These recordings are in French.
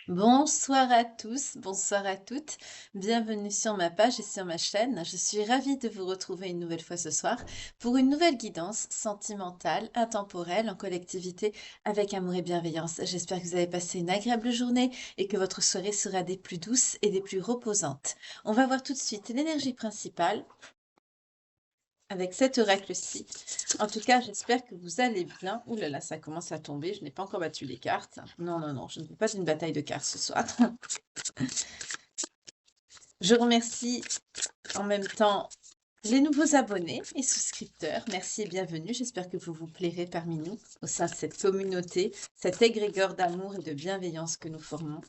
Bonsoir à tous, bonsoir à toutes. Bienvenue sur ma page et sur ma chaîne. Je suis ravie de vous retrouver une nouvelle fois ce soir pour une nouvelle guidance sentimentale, intemporelle, en collectivité, avec amour et bienveillance. J'espère que vous avez passé une agréable journée et que votre soirée sera des plus douces et des plus reposantes. On va voir tout de suite l'énergie principale avec cet oracle-ci. En tout cas, j'espère que vous allez bien. Ouh là là, ça commence à tomber. Je n'ai pas encore battu les cartes. Non, non, non, je ne veux pas une bataille de cartes ce soir. Je remercie en même temps les nouveaux abonnés et souscripteurs. Merci et bienvenue. J'espère que vous vous plairez parmi nous au sein de cette communauté, cet égrégore d'amour et de bienveillance que nous formons.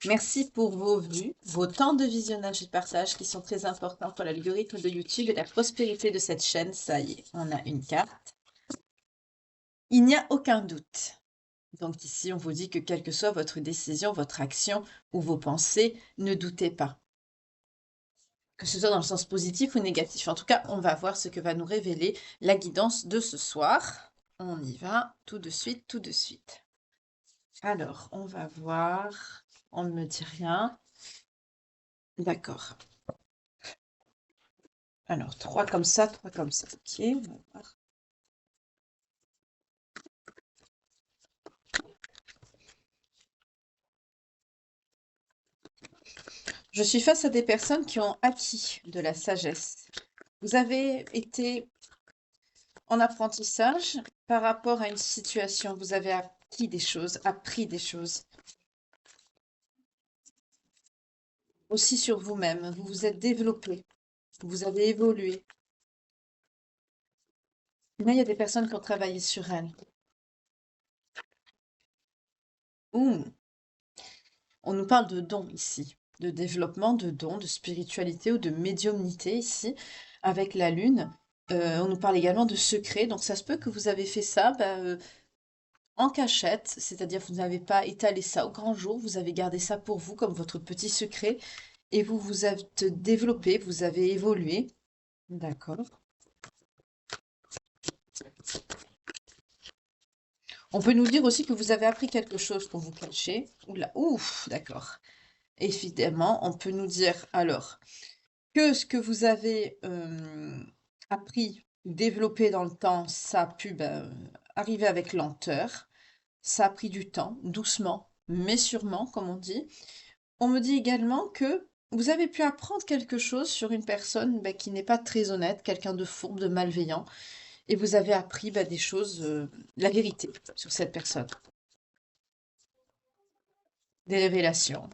Merci pour vos vues, vos temps de visionnage et de partage qui sont très importants pour l'algorithme de YouTube et la prospérité de cette chaîne. Ça y est, on a une carte. Il n'y a aucun doute. Donc ici, on vous dit que quelle que soit votre décision, votre action ou vos pensées, ne doutez pas. Que ce soit dans le sens positif ou négatif. En tout cas, on va voir ce que va nous révéler la guidance de ce soir. On y va tout de suite, tout de suite. Alors, on va voir. On ne me dit rien. D'accord. Alors, 3 comme ça, 3 comme ça. Ok, on va voir. Je suis face à des personnes qui ont acquis de la sagesse. Vous avez été en apprentissage par rapport à une situation. Vous avez acquis des choses, appris des choses. Aussi sur vous-même. Vous vous êtes développé. Vous avez évolué. Là, il y a des personnes qui ont travaillé sur elles. Ouh, on nous parle de dons ici, de développement de dons, de spiritualité ou de médiumnité ici, avec la lune. On nous parle également de secrets, donc ça se peut que vous avez fait ça en cachette, c'est-à-dire que vous n'avez pas étalé ça au grand jour, vous avez gardé ça pour vous comme votre petit secret, et vous vous êtes développé, vous avez évolué. D'accord. On peut nous dire aussi que vous avez appris quelque chose pour vous cacher. Oula, ouf, d'accord. Évidemment, on peut nous dire alors que ce que vous avez appris, développé dans le temps, ça a pu arriver avec lenteur, ça a pris du temps, doucement, mais sûrement, comme on dit. On me dit également que vous avez pu apprendre quelque chose sur une personne qui n'est pas très honnête, quelqu'un de fourbe, de malveillant, et vous avez appris des choses, la vérité sur cette personne, des révélations.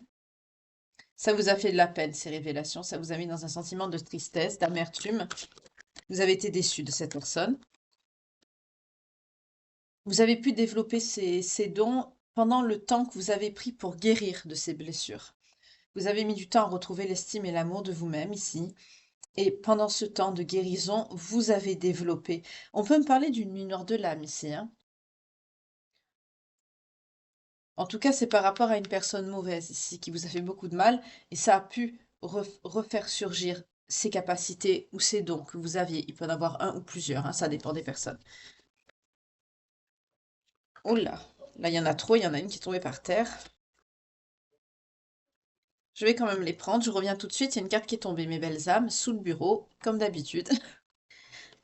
Ça vous a fait de la peine, ces révélations, ça vous a mis dans un sentiment de tristesse, d'amertume. Vous avez été déçu de cette personne. Vous avez pu développer ces dons pendant le temps que vous avez pris pour guérir de ces blessures. Vous avez mis du temps à retrouver l'estime et l'amour de vous-même ici. Et pendant ce temps de guérison, vous avez développé. On peut me parler d'une nuit noire de l'âme ici, hein. En tout cas, c'est par rapport à une personne mauvaise ici qui vous a fait beaucoup de mal et ça a pu refaire surgir ses capacités ou ses dons que vous aviez. Il peut en avoir un ou plusieurs, hein, ça dépend des personnes. Oh là, il y en a trop, il y en a une qui est tombée par terre. Je vais quand même les prendre, je reviens tout de suite, il y a une carte qui est tombée, mes belles âmes, sous le bureau, comme d'habitude.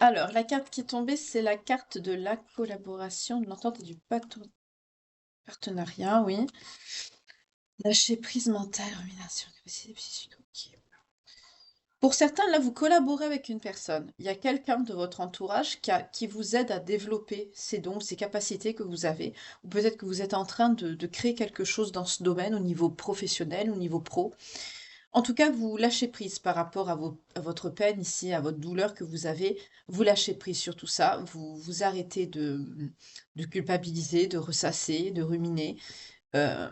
Alors, la carte qui est tombée, c'est la carte de la collaboration, de l'entente et du partenariat, oui. Lâcher prise mentale, rumination, capacité psychique, ok. Pour certains, là, vous collaborez avec une personne. Il y a quelqu'un de votre entourage qui vous aide à développer ces dons, ces capacités que vous avez. Ou peut-être que vous êtes en train de créer quelque chose dans ce domaine au niveau professionnel, au niveau pro. En tout cas, vous lâchez prise par rapport à votre peine ici, à votre douleur que vous avez. Vous lâchez prise sur tout ça. Vous arrêtez de culpabiliser, de ressasser, de ruminer. Euh,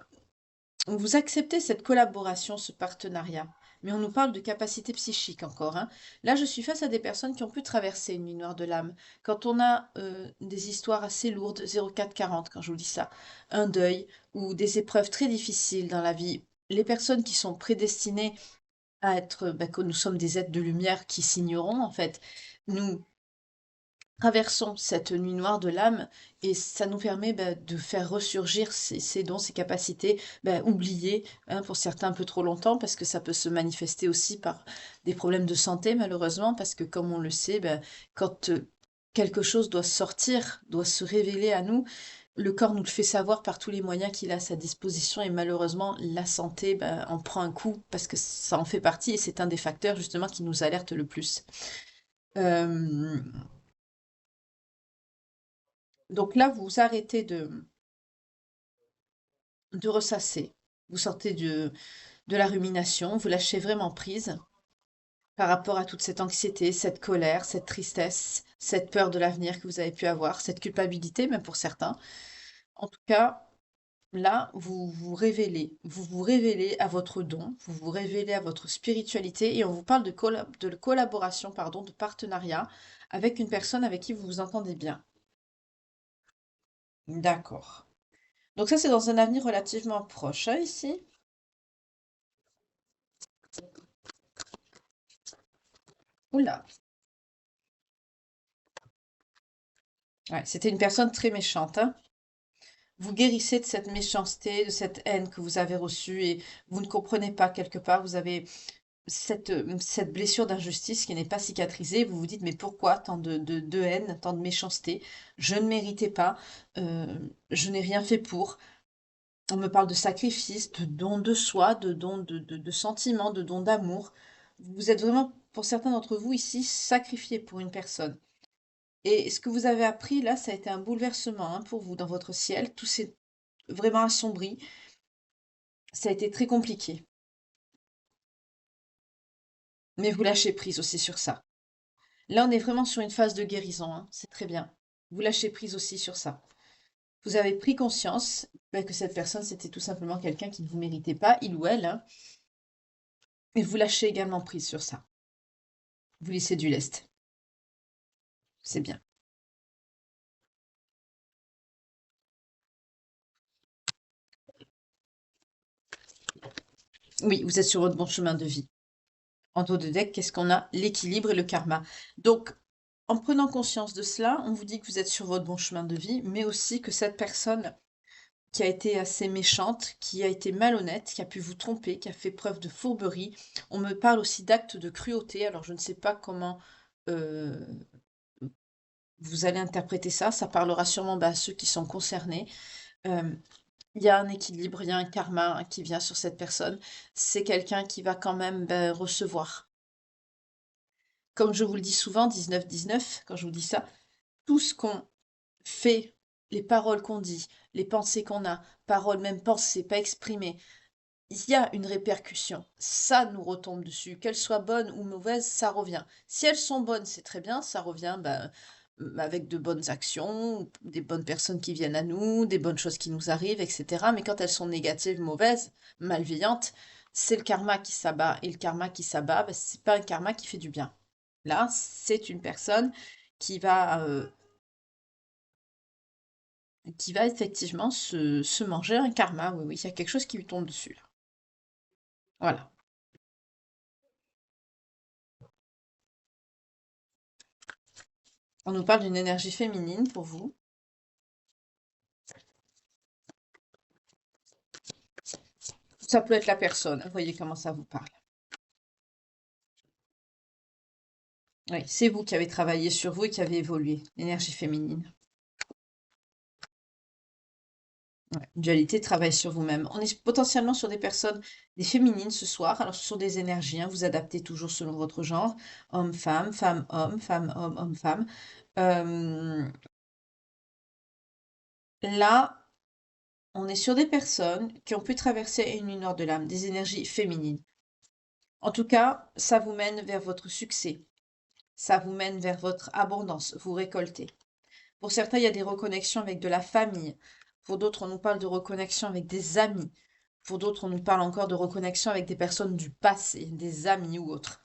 vous acceptez cette collaboration, ce partenariat. Mais on nous parle de capacité psychique encore, hein. Là, je suis face à des personnes qui ont pu traverser une nuit noire de l'âme. Quand on a des histoires assez lourdes, 0440, quand je vous dis ça, un deuil ou des épreuves très difficiles dans la vie, les personnes qui sont prédestinées à être, que nous sommes des êtres de lumière qui signeront, en fait, nous traversons cette nuit noire de l'âme et ça nous permet de faire ressurgir ces dons, ces capacités, oubliées, hein, pour certains un peu trop longtemps, parce que ça peut se manifester aussi par des problèmes de santé, malheureusement, parce que comme on le sait, quand quelque chose doit sortir, doit se révéler à nous, le corps nous le fait savoir par tous les moyens qu'il a à sa disposition et malheureusement, la santé en prend un coup parce que ça en fait partie et c'est un des facteurs justement qui nous alerte le plus. Euh, donc là, vous arrêtez de ressasser. Vous sortez de la rumination, vous lâchez vraiment prise par rapport à toute cette anxiété, cette colère, cette tristesse, cette peur de l'avenir que vous avez pu avoir, cette culpabilité même pour certains. En tout cas, là, vous vous révélez à votre don, vous vous révélez à votre spiritualité et on vous parle de collaboration, pardon, de partenariat avec une personne avec qui vous vous entendez bien. D'accord. Donc ça, c'est dans un avenir relativement proche, hein, ici. Oula. Ouais, c'était une personne très méchante, hein. Vous guérissez de cette méchanceté, de cette haine que vous avez reçue et vous ne comprenez pas quelque part, vous avez cette blessure d'injustice qui n'est pas cicatrisée, vous vous dites mais pourquoi tant de haine, tant de méchanceté? Je ne méritais pas, je n'ai rien fait pour. On me parle de sacrifice, de don de soi, de don de sentiments, de don d'amour. Vous êtes vraiment, pour certains d'entre vous ici, sacrifiés pour une personne. Et ce que vous avez appris là, ça a été un bouleversement, hein, pour vous dans votre ciel. Tout s'est vraiment assombri. Ça a été très compliqué. Mais vous lâchez prise aussi sur ça. Là, on est vraiment sur une phase de guérison, hein. C'est très bien. Vous lâchez prise aussi sur ça. Vous avez pris conscience que cette personne, c'était tout simplement quelqu'un qui ne vous méritait pas, il ou elle, hein, et vous lâchez également prise sur ça. Vous laissez du lest. C'est bien. Oui, vous êtes sur votre bon chemin de vie. En dos de deck, qu'est-ce qu'on a? L'équilibre et le karma. Donc, en prenant conscience de cela, on vous dit que vous êtes sur votre bon chemin de vie, mais aussi que cette personne qui a été assez méchante, qui a été malhonnête, qui a pu vous tromper, qui a fait preuve de fourberie. On me parle aussi d'actes de cruauté, alors je ne sais pas comment euh, vous allez interpréter ça, ça parlera sûrement à ceux qui sont concernés. Euh, il y a un équilibre, il y a un karma, hein, qui vient sur cette personne. C'est quelqu'un qui va quand même recevoir. Comme je vous le dis souvent, 19-19, quand je vous dis ça, tout ce qu'on fait, les paroles qu'on dit, les pensées qu'on a, paroles même pensées, pas exprimées, il y a une répercussion. Ça nous retombe dessus. Qu'elles soient bonnes ou mauvaises, ça revient. Si elles sont bonnes, c'est très bien, ça revient avec de bonnes actions, des bonnes personnes qui viennent à nous, des bonnes choses qui nous arrivent, etc. Mais quand elles sont négatives, mauvaises, malveillantes, c'est le karma qui s'abat. Et le karma qui s'abat, c'est pas un karma qui fait du bien. Là, c'est une personne qui va effectivement se manger un karma. Oui, oui, il y a quelque chose qui lui tombe dessus, là. Voilà. On nous parle d'une énergie féminine pour vous. Ça peut être la personne, hein, voyez comment ça vous parle. Oui, c'est vous qui avez travaillé sur vous et qui avez évolué, l'énergie féminine. Ouais, dualité, travail sur vous-même. On est potentiellement sur des personnes, des féminines ce soir. Alors, ce sont des énergies, hein, vous adaptez toujours selon votre genre. Homme-femme, femme-homme, femme-homme, homme-femme. Euh, Là, on est sur des personnes qui ont pu traverser une nuit noire de l'âme, des énergies féminines. En tout cas, ça vous mène vers votre succès. Ça vous mène vers votre abondance, vous récoltez. Pour certains, il y a des reconnexions avec de la famille. Pour d'autres, on nous parle de reconnexion avec des amis. Pour d'autres, on nous parle encore de reconnexion avec des personnes du passé, des amis ou autres.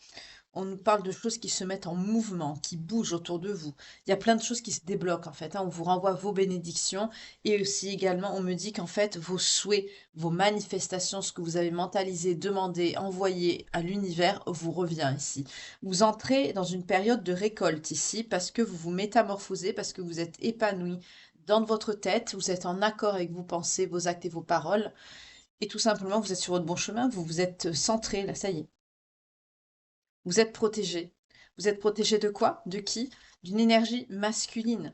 On nous parle de choses qui se mettent en mouvement, qui bougent autour de vous. Il y a plein de choses qui se débloquent en fait, hein. On vous renvoie vos bénédictions et aussi également on me dit qu'en fait vos souhaits, vos manifestations, ce que vous avez mentalisé, demandé, envoyé à l'univers vous revient ici. Vous entrez dans une période de récolte ici parce que vous vous métamorphosez, parce que vous êtes épanoui dans votre tête, vous êtes en accord avec vos pensées, vos actes et vos paroles et tout simplement vous êtes sur votre bon chemin, vous vous êtes centré, là ça y est. Vous êtes protégé. Vous êtes protégé de quoi? De qui? D'une énergie masculine,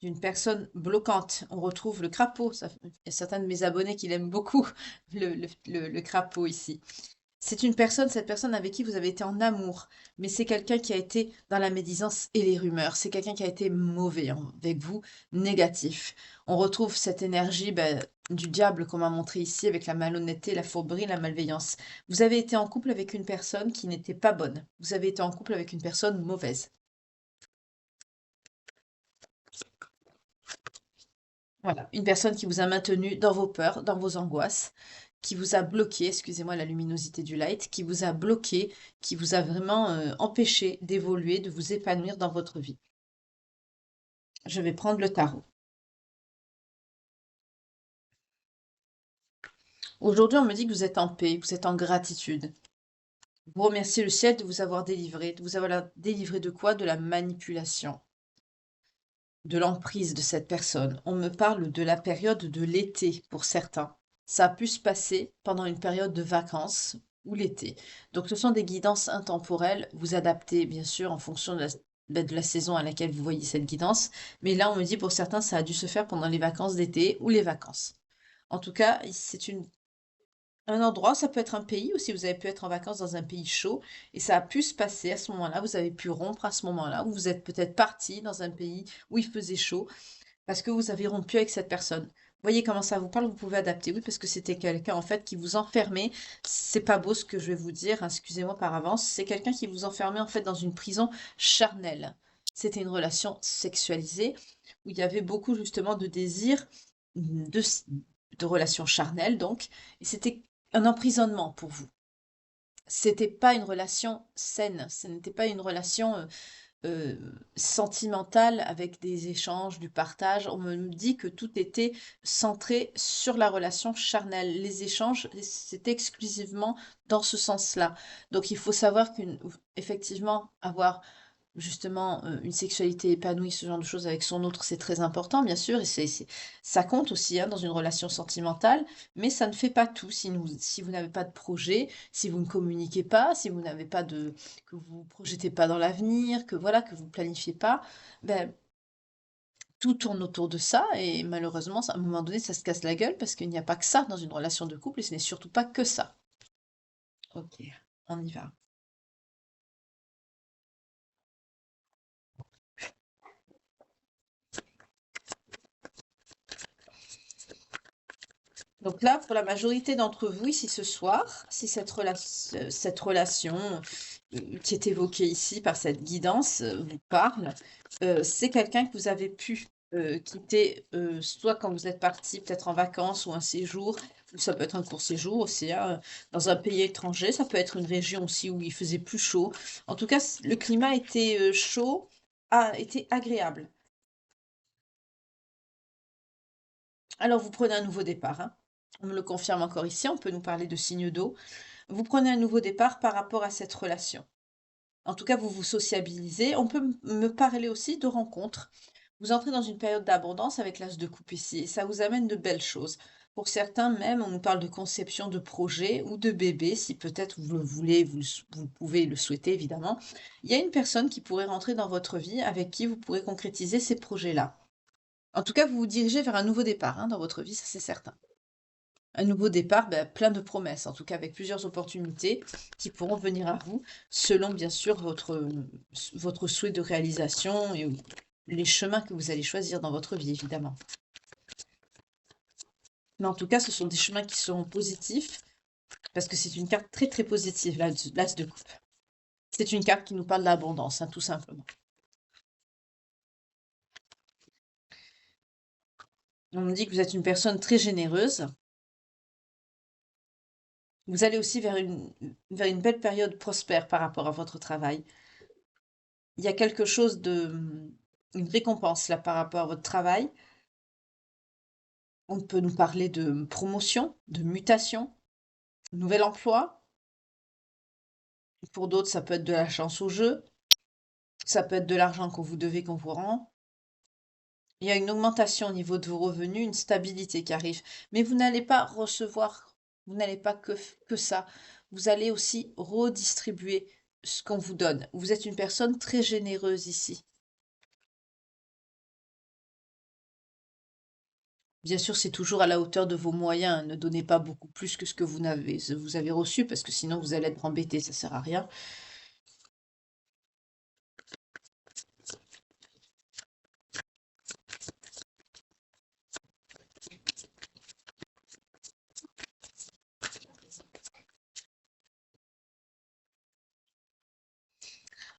d'une personne bloquante. On retrouve le crapaud. Il y a certains de mes abonnés qui l'aiment beaucoup, le crapaud ici. C'est une personne, cette personne avec qui vous avez été en amour, mais c'est quelqu'un qui a été dans la médisance et les rumeurs. C'est quelqu'un qui a été mauvais avec vous, négatif. On retrouve cette énergie du diable qu'on m'a montré ici avec la malhonnêteté, la fourberie, la malveillance. Vous avez été en couple avec une personne qui n'était pas bonne. Vous avez été en couple avec une personne mauvaise. Voilà, une personne qui vous a maintenu dans vos peurs, dans vos angoisses, qui vous a bloqué, excusez-moi la luminosité du light, qui vous a bloqué, qui vous a vraiment empêché d'évoluer, de vous épanouir dans votre vie. Je vais prendre le tarot. Aujourd'hui, on me dit que vous êtes en paix, vous êtes en gratitude. Vous remerciez le ciel de vous avoir délivré. De vous avoir délivré de quoi? De la manipulation, de l'emprise de cette personne. On me parle de la période de l'été pour certains. Ça a pu se passer pendant une période de vacances ou l'été. Donc ce sont des guidances intemporelles. Vous adaptez bien sûr en fonction de la saison à laquelle vous voyez cette guidance. Mais là, on me dit pour certains, ça a dû se faire pendant les vacances d'été ou les vacances. En tout cas, c'est un endroit, ça peut être un pays aussi, vous avez pu être en vacances dans un pays chaud et ça a pu se passer à ce moment-là, vous avez pu rompre à ce moment-là, ou vous êtes peut-être parti dans un pays où il faisait chaud parce que vous avez rompu avec cette personne. Voyez comment ça vous parle, vous pouvez adapter, oui, parce que c'était quelqu'un en fait qui vous enfermait. C'est pas beau ce que je vais vous dire, hein, excusez-moi par avance. C'est quelqu'un qui vous enfermait en fait dans une prison charnelle. C'était une relation sexualisée où il y avait beaucoup justement de désirs, de, de relations charnelles donc, et c'était un emprisonnement pour vous. C'était pas une relation saine, ce n'était pas une relation sentimentale avec des échanges, du partage. On me dit que tout était centré sur la relation charnelle. Les échanges, c'était exclusivement dans ce sens-là. Donc il faut savoir qu'effectivement, avoir justement une sexualité épanouie, ce genre de choses avec son autre, c'est très important, bien sûr, et ça compte aussi hein, dans une relation sentimentale, mais ça ne fait pas tout. Si vous n'avez pas de projet, si vous ne communiquez pas, si vous n'avez pas que vous ne projetez pas dans l'avenir, que voilà, que vous ne planifiez pas, ben, tout tourne autour de ça, et malheureusement, à un moment donné, ça se casse la gueule parce qu'il n'y a pas que ça dans une relation de couple, et ce n'est surtout pas que ça. Ok, on y va. Donc là, pour la majorité d'entre vous ici ce soir, si cette relation qui est évoquée ici par cette guidance vous parle, c'est quelqu'un que vous avez pu quitter soit quand vous êtes parti peut-être en vacances ou un séjour, ou ça peut être un court séjour aussi, hein, dans un pays étranger, ça peut être une région aussi où il faisait plus chaud. En tout cas, le climat était chaud, était agréable. Alors vous prenez un nouveau départ, hein. On me le confirme encore ici, on peut nous parler de signes d'eau. Vous prenez un nouveau départ par rapport à cette relation. En tout cas, vous vous sociabilisez. On peut me parler aussi de rencontres. Vous entrez dans une période d'abondance avec l'as de coupe ici, et ça vous amène de belles choses. Pour certains même, on nous parle de conception de projet ou de bébé, si peut-être vous le voulez, vous pouvez le souhaiter évidemment. Il y a une personne qui pourrait rentrer dans votre vie avec qui vous pourrez concrétiser ces projets-là. En tout cas, vous vous dirigez vers un nouveau départ hein, dans votre vie, ça c'est certain. Un nouveau départ, plein de promesses, en tout cas avec plusieurs opportunités qui pourront venir à vous selon bien sûr votre souhait de réalisation et les chemins que vous allez choisir dans votre vie, évidemment. Mais en tout cas, ce sont des chemins qui seront positifs parce que c'est une carte très très positive, l'As de coupe. C'est une carte qui nous parle d'abondance, hein, tout simplement. On me dit que vous êtes une personne très généreuse. Vous allez aussi vers une belle période prospère par rapport à votre travail. Il y a quelque chose une récompense là par rapport à votre travail. On peut nous parler de promotion, de mutation, nouvel emploi. Pour d'autres, ça peut être de la chance au jeu. Ça peut être de l'argent qu'on vous devait, qu'on vous rend. Il y a une augmentation au niveau de vos revenus, une stabilité qui arrive. Mais vous n'allez pas recevoir, vous n'allez pas que ça. Vous allez aussi redistribuer ce qu'on vous donne. Vous êtes une personne très généreuse ici. Bien sûr, c'est toujours à la hauteur de vos moyens. Ne donnez pas beaucoup plus que ce que vous avez reçu, parce que sinon vous allez être embêté, ça sert à rien.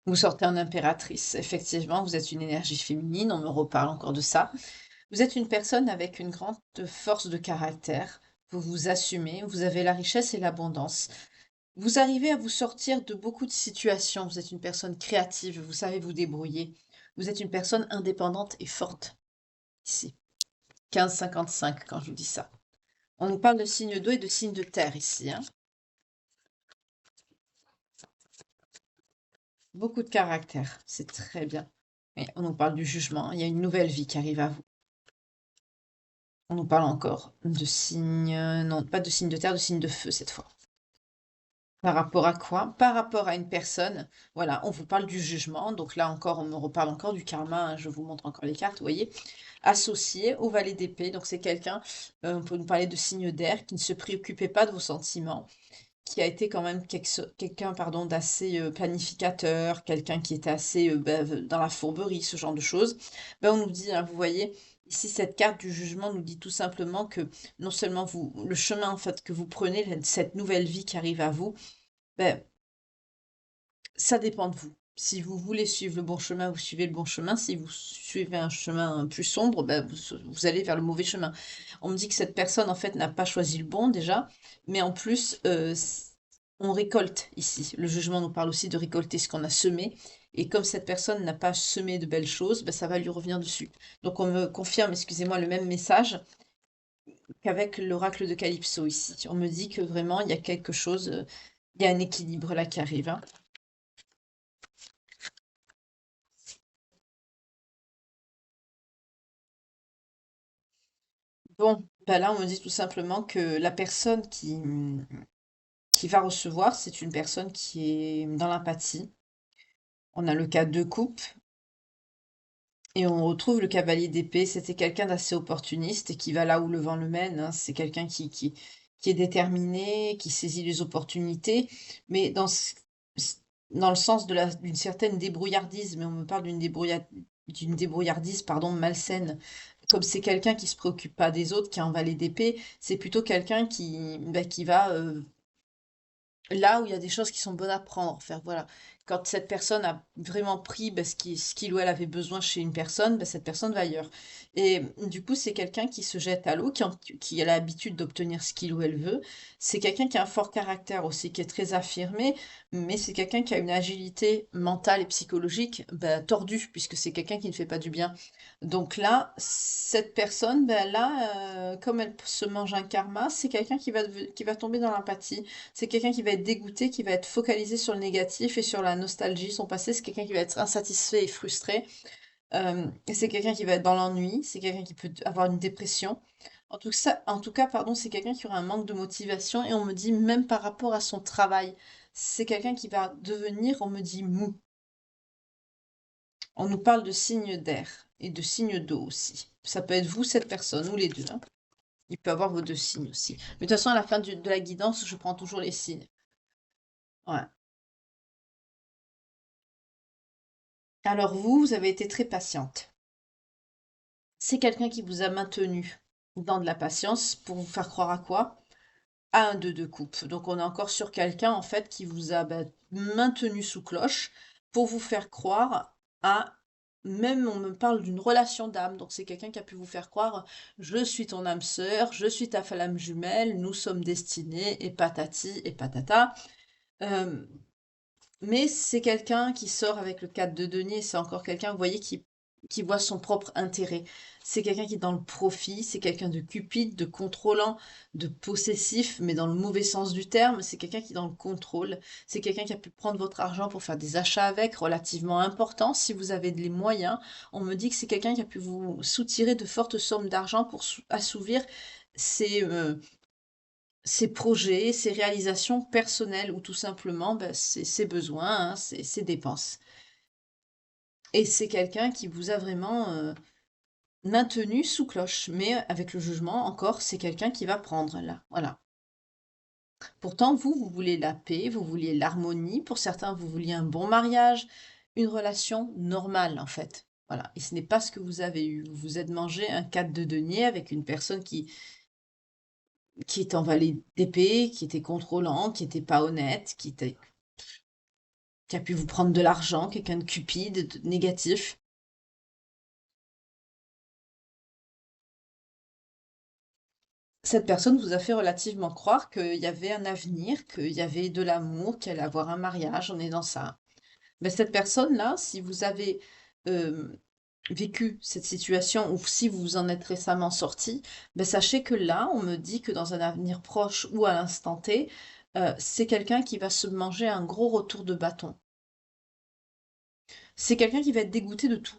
Vous sortez en impératrice. Effectivement, vous êtes une énergie féminine, on me reparle encore de ça. Vous êtes une personne avec une grande force de caractère. Vous vous assumez, vous avez la richesse et l'abondance. Vous arrivez à vous sortir de beaucoup de situations. Vous êtes une personne créative, vous savez vous débrouiller. Vous êtes une personne indépendante et forte. Ici. 15,55 quand je vous dis ça. On nous parle de signes d'eau et de signes de terre ici, hein. Beaucoup de caractère, c'est très bien. Et on nous parle du jugement, il y a une nouvelle vie qui arrive à vous. On nous parle encore de signes, non, pas de signes de terre, de signes de feu cette fois. Par rapport à quoi? Par rapport à une personne. Voilà, on vous parle du jugement. Donc là encore, on me reparle encore du karma, hein. Je vous montre encore les cartes, vous voyez. Associé au valet d'épée. Donc c'est quelqu'un, on peut nous parler de signe d'air, qui ne se préoccupait pas de vos sentiments, qui a été quand même quelqu'un, pardon, d'assez planificateur, quelqu'un qui était assez dans la fourberie, ce genre de choses. Ben, on nous dit, hein, vous voyez, ici cette carte du jugement nous dit tout simplement que non seulement vous, le chemin en fait que vous prenez, cette nouvelle vie qui arrive à vous, ben, ça dépend de vous. Si vous voulez suivre le bon chemin, vous suivez le bon chemin. Si vous suivez un chemin plus sombre, ben, vous allez vers le mauvais chemin. On me dit que cette personne, en fait, n'a pas choisi le bon déjà, mais en plus, on récolte ici. Le jugement nous parle aussi de récolter ce qu'on a semé. Et comme cette personne n'a pas semé de belles choses, ben, ça va lui revenir dessus. Donc on me confirme, excusez-moi, le même message qu'avec l'oracle de Calypso ici. On me dit que vraiment, il y a quelque chose, il y a un équilibre là qui arrive, hein. Bon, bah là, on me dit tout simplement que la personne qui va recevoir, c'est une personne qui est dans l'empathie. On a le cas de coupe et on retrouve le cavalier d'épée. C'était quelqu'un d'assez opportuniste et qui va là où le vent le mène, hein. C'est quelqu'un qui est déterminé, qui saisit les opportunités, mais dans le sens d'une certaine débrouillardise. Mais on me parle d'une débrouillardise, pardon, malsaine. Comme c'est quelqu'un qui se préoccupe pas des autres, qui est un valet d'épée, c'est plutôt quelqu'un qui va là où il y a des choses qui sont bonnes à prendre, faire voilà. Quand cette personne a vraiment pris ce qu'il ou elle avait besoin chez une personne, cette personne va ailleurs. Et du coup, c'est quelqu'un qui se jette à l'eau, qui a l'habitude d'obtenir ce qu'il ou elle veut. C'est quelqu'un qui a un fort caractère aussi, qui est très affirmé, mais c'est quelqu'un qui a une agilité mentale et psychologique tordue, puisque c'est quelqu'un qui ne fait pas du bien. Donc là, cette personne, là, comme elle se mange un karma, c'est quelqu'un qui va tomber dans l'empathie. C'est quelqu'un qui va être dégoûté, qui va être focalisé sur le négatif et sur la nostalgie, son passé. C'est quelqu'un qui va être insatisfait et frustré. Et c'est quelqu'un qui va être dans l'ennui. C'est quelqu'un qui peut avoir une dépression. En tout cas, pardon, c'est quelqu'un qui aura un manque de motivation. Et on me dit, même par rapport à son travail, c'est quelqu'un qui va devenir, on me dit, mou. On nous parle de signes d'air et de signes d'eau aussi. Ça peut être vous, cette personne, ou les deux, hein. Il peut avoir vos deux signes aussi. Mais de toute façon, à la fin de la guidance, je prends toujours les signes. Ouais. Alors vous, vous avez été très patiente. C'est quelqu'un qui vous a maintenu dans de la patience pour vous faire croire à quoi? À un 2 de coupe. Donc on est encore sur quelqu'un en fait qui vous a maintenu sous cloche pour vous faire croire à même on me parle d'une relation d'âme, donc c'est quelqu'un qui a pu vous faire croire: «Je suis ton âme sœur, je suis ta flamme jumelle, nous sommes destinés» et patati et patata. Hem, mais c'est quelqu'un qui sort avec le 4 de denier, c'est encore quelqu'un, vous voyez, qui voit son propre intérêt. C'est quelqu'un qui est dans le profit, c'est quelqu'un de cupide, de contrôlant, de possessif, mais dans le mauvais sens du terme. C'est quelqu'un qui est dans le contrôle. C'est quelqu'un qui a pu prendre votre argent pour faire des achats avec, relativement importants. Si vous avez les moyens, on me dit que c'est quelqu'un qui a pu vous soutirer de fortes sommes d'argent pour assouvir ses, ses projets, ses réalisations personnelles ou tout simplement bah, ses besoins, hein, ses dépenses. Et c'est quelqu'un qui vous a vraiment maintenu sous cloche. Mais avec le jugement, encore, c'est quelqu'un qui va prendre là. Voilà. Pourtant, vous, vous voulez la paix, vous vouliez l'harmonie. Pour certains, vous vouliez un bon mariage, une relation normale en fait. Voilà. Et ce n'est pas ce que vous avez eu. Vous vous êtes mangé un 4 de denier avec une personne qui est en valet d'épée, qui était contrôlant, qui était pas honnête, qui a pu vous prendre de l'argent, quelqu'un de cupide, de négatif. Cette personne vous a fait relativement croire qu'il y avait un avenir, qu'il y avait de l'amour, qu'il allait avoir un mariage, on est dans ça. Mais cette personne-là, si vous avez euh, vécu cette situation ou si vous vous en êtes récemment sorti, ben sachez que là, on me dit que dans un avenir proche ou à l'instant T, c'est quelqu'un qui va se manger un gros retour de bâton. C'est quelqu'un qui va être dégoûté de tout.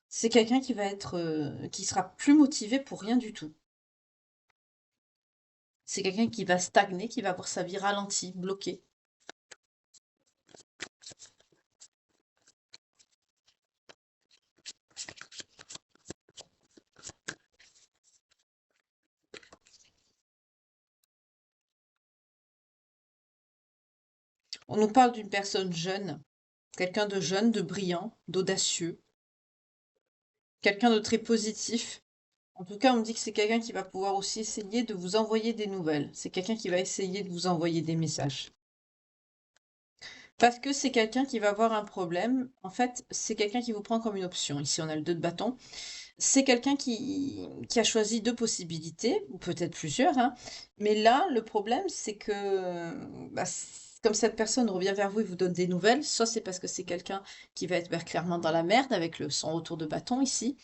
C'est quelqu'un qui va être, qui sera plus motivé pour rien du tout. C'est quelqu'un qui va stagner, qui va voir sa vie ralentie, bloquée. On nous parle d'une personne jeune, quelqu'un de jeune, de brillant, d'audacieux, quelqu'un de très positif. En tout cas, on me dit que c'est quelqu'un qui va pouvoir aussi essayer de vous envoyer des nouvelles. C'est quelqu'un qui va essayer de vous envoyer des messages. Parce que c'est quelqu'un qui va avoir un problème. En fait, c'est quelqu'un qui vous prend comme une option. Ici, on a le 2 de bâton. C'est quelqu'un qui a choisi deux possibilités, ou peut-être plusieurs, hein. Mais là, le problème, c'est que bah, comme cette personne revient vers vous et vous donne des nouvelles, soit c'est parce que c'est quelqu'un qui va être bah, clairement dans la merde avec son retour de bâton ici,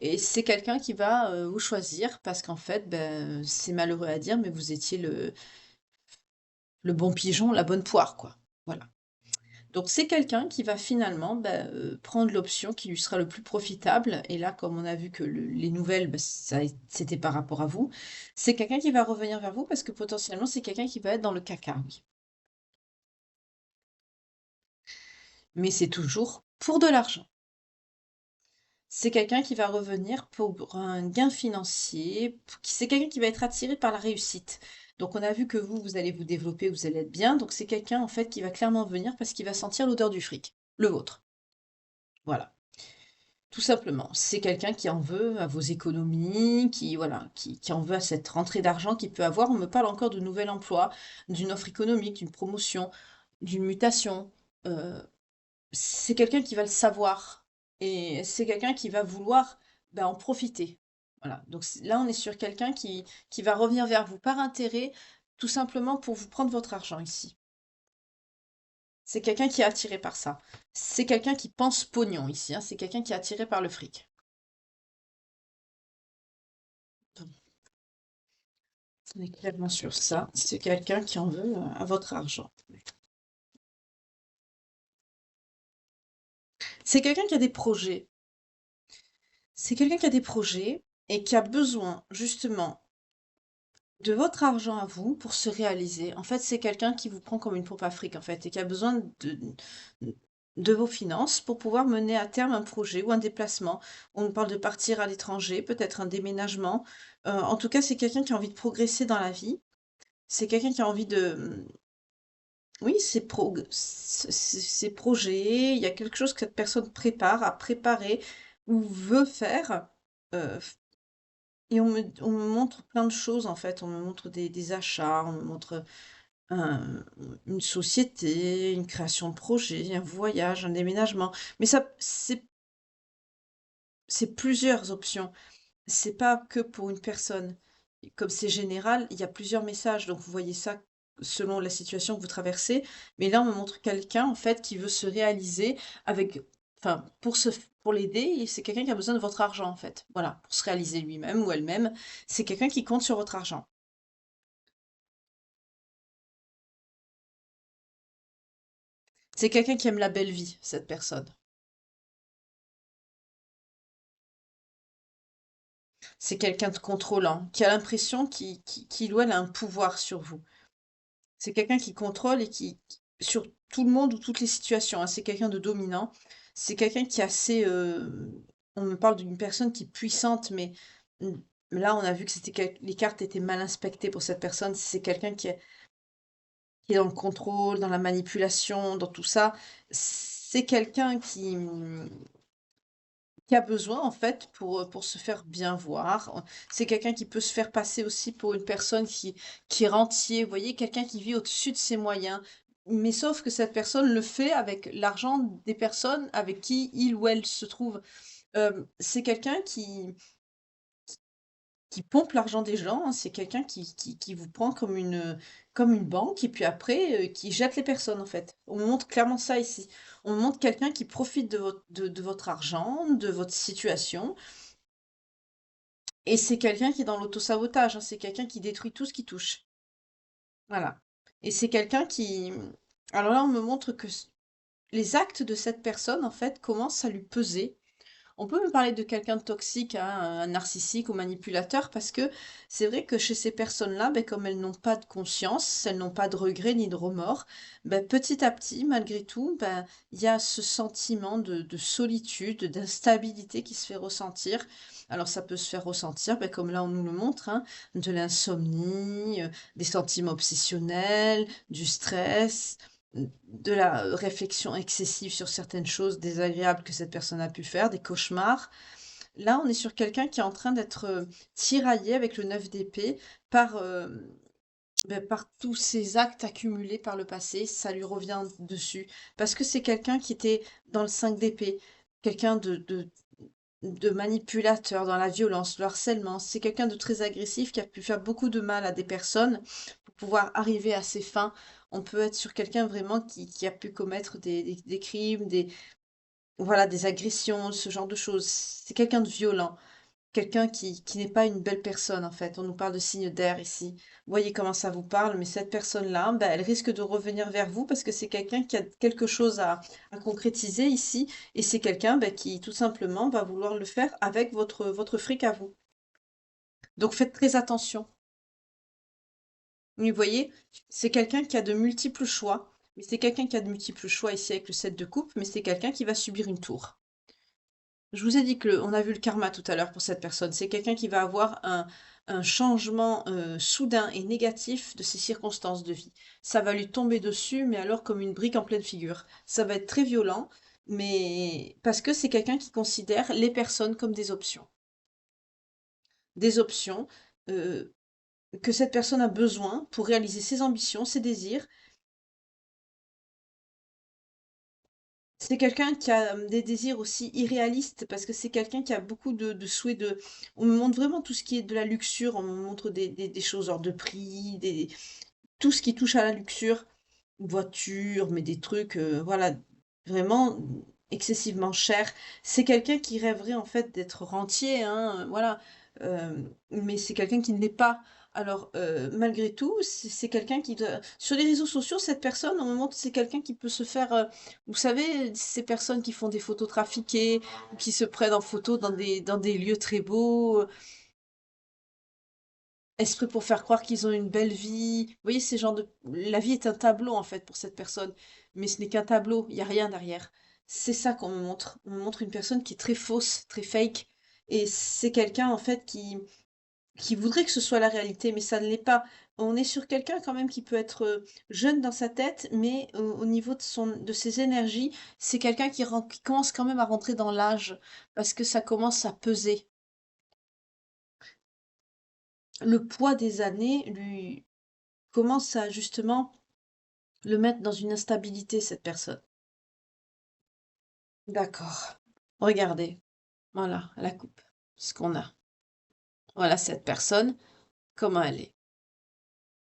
et c'est quelqu'un qui va vous choisir parce qu'en fait, ben, c'est malheureux à dire, mais vous étiez le bon pigeon, la bonne poire, quoi. Voilà. Donc c'est quelqu'un qui va finalement bah, prendre l'option qui lui sera le plus profitable. Et là, comme on a vu que les nouvelles, bah, c'était par rapport à vous, c'est quelqu'un qui va revenir vers vous parce que potentiellement c'est quelqu'un qui va être dans le caca, oui. Mais c'est toujours pour de l'argent. C'est quelqu'un qui va revenir pour un gain financier. C'est quelqu'un qui va être attiré par la réussite. Donc on a vu que vous allez vous développer, vous allez être bien. Donc c'est quelqu'un en fait qui va clairement venir parce qu'il va sentir l'odeur du fric, le vôtre. Voilà. Tout simplement, c'est quelqu'un qui en veut à vos économies, qui voilà, qui en veut à cette rentrée d'argent qu'il peut avoir. On me parle encore de nouvel emploi, d'une offre économique, d'une promotion, d'une mutation. Euh, c'est quelqu'un qui va le savoir et c'est quelqu'un qui va vouloir ben, en profiter. Voilà. Donc là, on est sur quelqu'un qui va revenir vers vous par intérêt, tout simplement pour vous prendre votre argent ici. C'est quelqu'un qui est attiré par ça. C'est quelqu'un qui pense pognon ici, hein. C'est quelqu'un qui est attiré par le fric. On est clairement sur ça. C'est quelqu'un qui en veut à votre argent. C'est quelqu'un qui a des projets. C'est quelqu'un qui a des projets et qui a besoin justement de votre argent à vous pour se réaliser. En fait, c'est quelqu'un qui vous prend comme une pompe à fric, en fait, et qui a besoin de vos finances pour pouvoir mener à terme un projet ou un déplacement. On nous parle de partir à l'étranger, peut-être un déménagement. En tout cas, c'est quelqu'un qui a envie de progresser dans la vie. C'est quelqu'un qui a envie de, oui, ses projets, il y a quelque chose que cette personne prépare, a préparé ou veut faire. euh, et on me montre plein de choses en fait. On me montre des achats, on me montre un une société, une création de projet, un voyage, un déménagement. Mais ça c'est plusieurs options. C'est pas que pour une personne. Et comme c'est général, il y a plusieurs messages, donc vous voyez ça selon la situation que vous traversez. Mais là, on me montre quelqu'un, en fait, qui veut se réaliser avec, enfin, pour l'aider, et c'est quelqu'un qui a besoin de votre argent, en fait. Voilà, pour se réaliser lui-même ou elle-même. C'est quelqu'un qui compte sur votre argent. C'est quelqu'un qui aime la belle vie, cette personne. C'est quelqu'un de contrôlant, qui a l'impression qu'il ou elle a un pouvoir sur vous. C'est quelqu'un qui contrôle et sur tout le monde ou toutes les situations, hein. C'est quelqu'un de dominant. C'est quelqu'un qui est assez. On me parle d'une personne qui est puissante, mais mm, là, on a vu que les cartes étaient mal inspectées pour cette personne. C'est quelqu'un qui est dans le contrôle, dans la manipulation, dans tout ça. C'est quelqu'un qui a besoin, en fait, pour se faire bien voir. C'est quelqu'un qui peut se faire passer aussi pour une personne qui est rentier. Vous voyez, quelqu'un qui vit au-dessus de ses moyens. Mais sauf que cette personne le fait avec l'argent des personnes avec qui il ou elle se trouve. C'est quelqu'un qui pompe l'argent des gens, hein. C'est quelqu'un qui vous prend comme une banque et puis après, qui jette les personnes, en fait. On me montre clairement ça ici. On me montre quelqu'un qui profite de votre argent, de votre situation. Et c'est quelqu'un qui est dans l'autosabotage, hein. C'est quelqu'un qui détruit tout ce qui touche. Voilà. Et c'est quelqu'un qui... Alors là, on me montre que les actes de cette personne, en fait, commencent à lui peser. On peut me parler de quelqu'un de toxique, hein, un narcissique ou manipulateur, parce que c'est vrai que chez ces personnes-là, ben, comme elles n'ont pas de conscience, elles n'ont pas de regrets ni de remords, ben, petit à petit, malgré tout, ben, il y a ce sentiment de solitude, d'instabilité qui se fait ressentir. Alors ça peut se faire ressentir, ben, comme là on nous le montre, hein, de l'insomnie, des sentiments obsessionnels, du stress, de la réflexion excessive sur certaines choses désagréables que cette personne a pu faire, des cauchemars. Là, on est sur quelqu'un qui est en train d'être tiraillé avec le 9 d'épée par, par tous ces actes accumulés par le passé. Ça lui revient dessus. Parce que c'est quelqu'un qui était dans le 5 d'épée, quelqu'un de manipulateur dans la violence, le harcèlement. C'est quelqu'un de très agressif qui a pu faire beaucoup de mal à des personnes pour pouvoir arriver à ses fins. On peut être sur quelqu'un vraiment qui a pu commettre des crimes, voilà, des agressions, ce genre de choses. C'est quelqu'un de violent. Quelqu'un qui n'est pas une belle personne, en fait. On nous parle de signes d'air ici. Vous voyez comment ça vous parle, mais cette personne-là, ben, elle risque de revenir vers vous parce que c'est quelqu'un qui a quelque chose à concrétiser ici. Et c'est quelqu'un ben, qui, tout simplement, va vouloir le faire avec votre fric à vous. Donc faites très attention. Vous voyez, c'est quelqu'un qui a de multiples choix. Mais c'est quelqu'un qui a de multiples choix ici avec le 7 de coupe, mais c'est quelqu'un qui va subir une tour. Je vous ai dit que on a vu le karma tout à l'heure pour cette personne. C'est quelqu'un qui va avoir un changement soudain et négatif de ses circonstances de vie. Ça va lui tomber dessus, mais alors comme une brique en pleine figure. Ça va être très violent, mais parce que c'est quelqu'un qui considère les personnes comme des options. Des options euh, que cette personne a besoin pour réaliser ses ambitions, ses désirs. C'est quelqu'un qui a des désirs aussi irréalistes parce que c'est quelqu'un qui a beaucoup de souhaits de... On me montre vraiment tout ce qui est de la luxure, on me montre des choses hors de prix, tout ce qui touche à la luxure, voiture, mais des trucs, voilà, vraiment excessivement chers. C'est quelqu'un qui rêverait en fait d'être rentier, hein, voilà, mais c'est quelqu'un qui ne l'est pas. Alors, malgré tout, c'est quelqu'un qui doit... Sur les réseaux sociaux, cette personne, on me montre, c'est quelqu'un qui peut se faire... vous savez, ces personnes qui font des photos trafiquées, ou qui se prennent en photo dans des lieux très beaux, exprès pour faire croire qu'ils ont une belle vie. Vous voyez, ces genres de... La vie est un tableau, en fait, pour cette personne. Mais ce n'est qu'un tableau, il n'y a rien derrière. C'est ça qu'on me montre. On me montre une personne qui est très fausse, très fake. Et c'est quelqu'un, en fait, qui voudrait que ce soit la réalité, mais ça ne l'est pas. On est sur quelqu'un, quand même, qui peut être jeune dans sa tête, mais au niveau de ses énergies, c'est quelqu'un qui commence quand même à rentrer dans l'âge, parce que ça commence à peser. Le poids des années lui commence à justement Le mettre dans une instabilité, cette personne. D'accord. Regardez. Voilà, la coupe. Ce qu'on a. Voilà cette personne, comment elle est.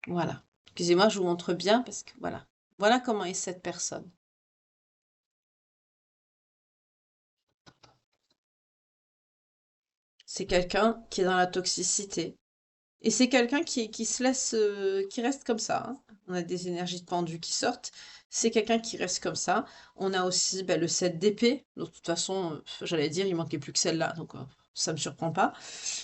Voilà. Excusez-moi, je vous montre bien parce que voilà. Voilà comment est cette personne. C'est quelqu'un qui est dans la toxicité. Et c'est quelqu'un qui se laisse, qui reste comme ça, hein. On a des énergies tendues qui sortent. C'est quelqu'un qui reste comme ça. On a aussi le 7 d'épée. Donc, de toute façon, j'allais dire, il manquait plus que celle-là. Donc, ça me surprend pas.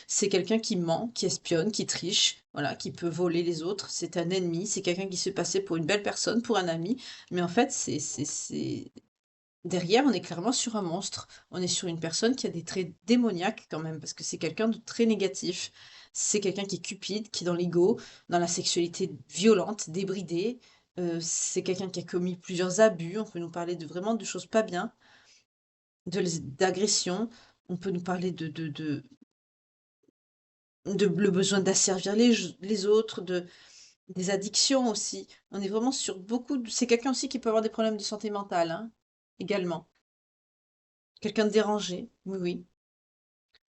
C'est quelqu'un qui ment, qui espionne, qui triche, voilà, qui peut voler les autres. C'est un ennemi. C'est quelqu'un qui se passait pour une belle personne, pour un ami. Mais en fait, derrière, on est clairement sur un monstre. On est sur une personne qui a des traits démoniaques quand même, parce que c'est quelqu'un de très négatif. C'est quelqu'un qui est cupide, qui est dans l'ego, dans la sexualité violente, débridée. C'est quelqu'un qui a commis plusieurs abus. On peut nous parler de vraiment de choses pas bien, d'agression. On peut nous parler de le besoin d'asservir les autres, des addictions aussi. On est vraiment sur beaucoup de... C'est quelqu'un aussi qui peut avoir des problèmes de santé mentale, hein, également. Quelqu'un de dérangé, oui, oui.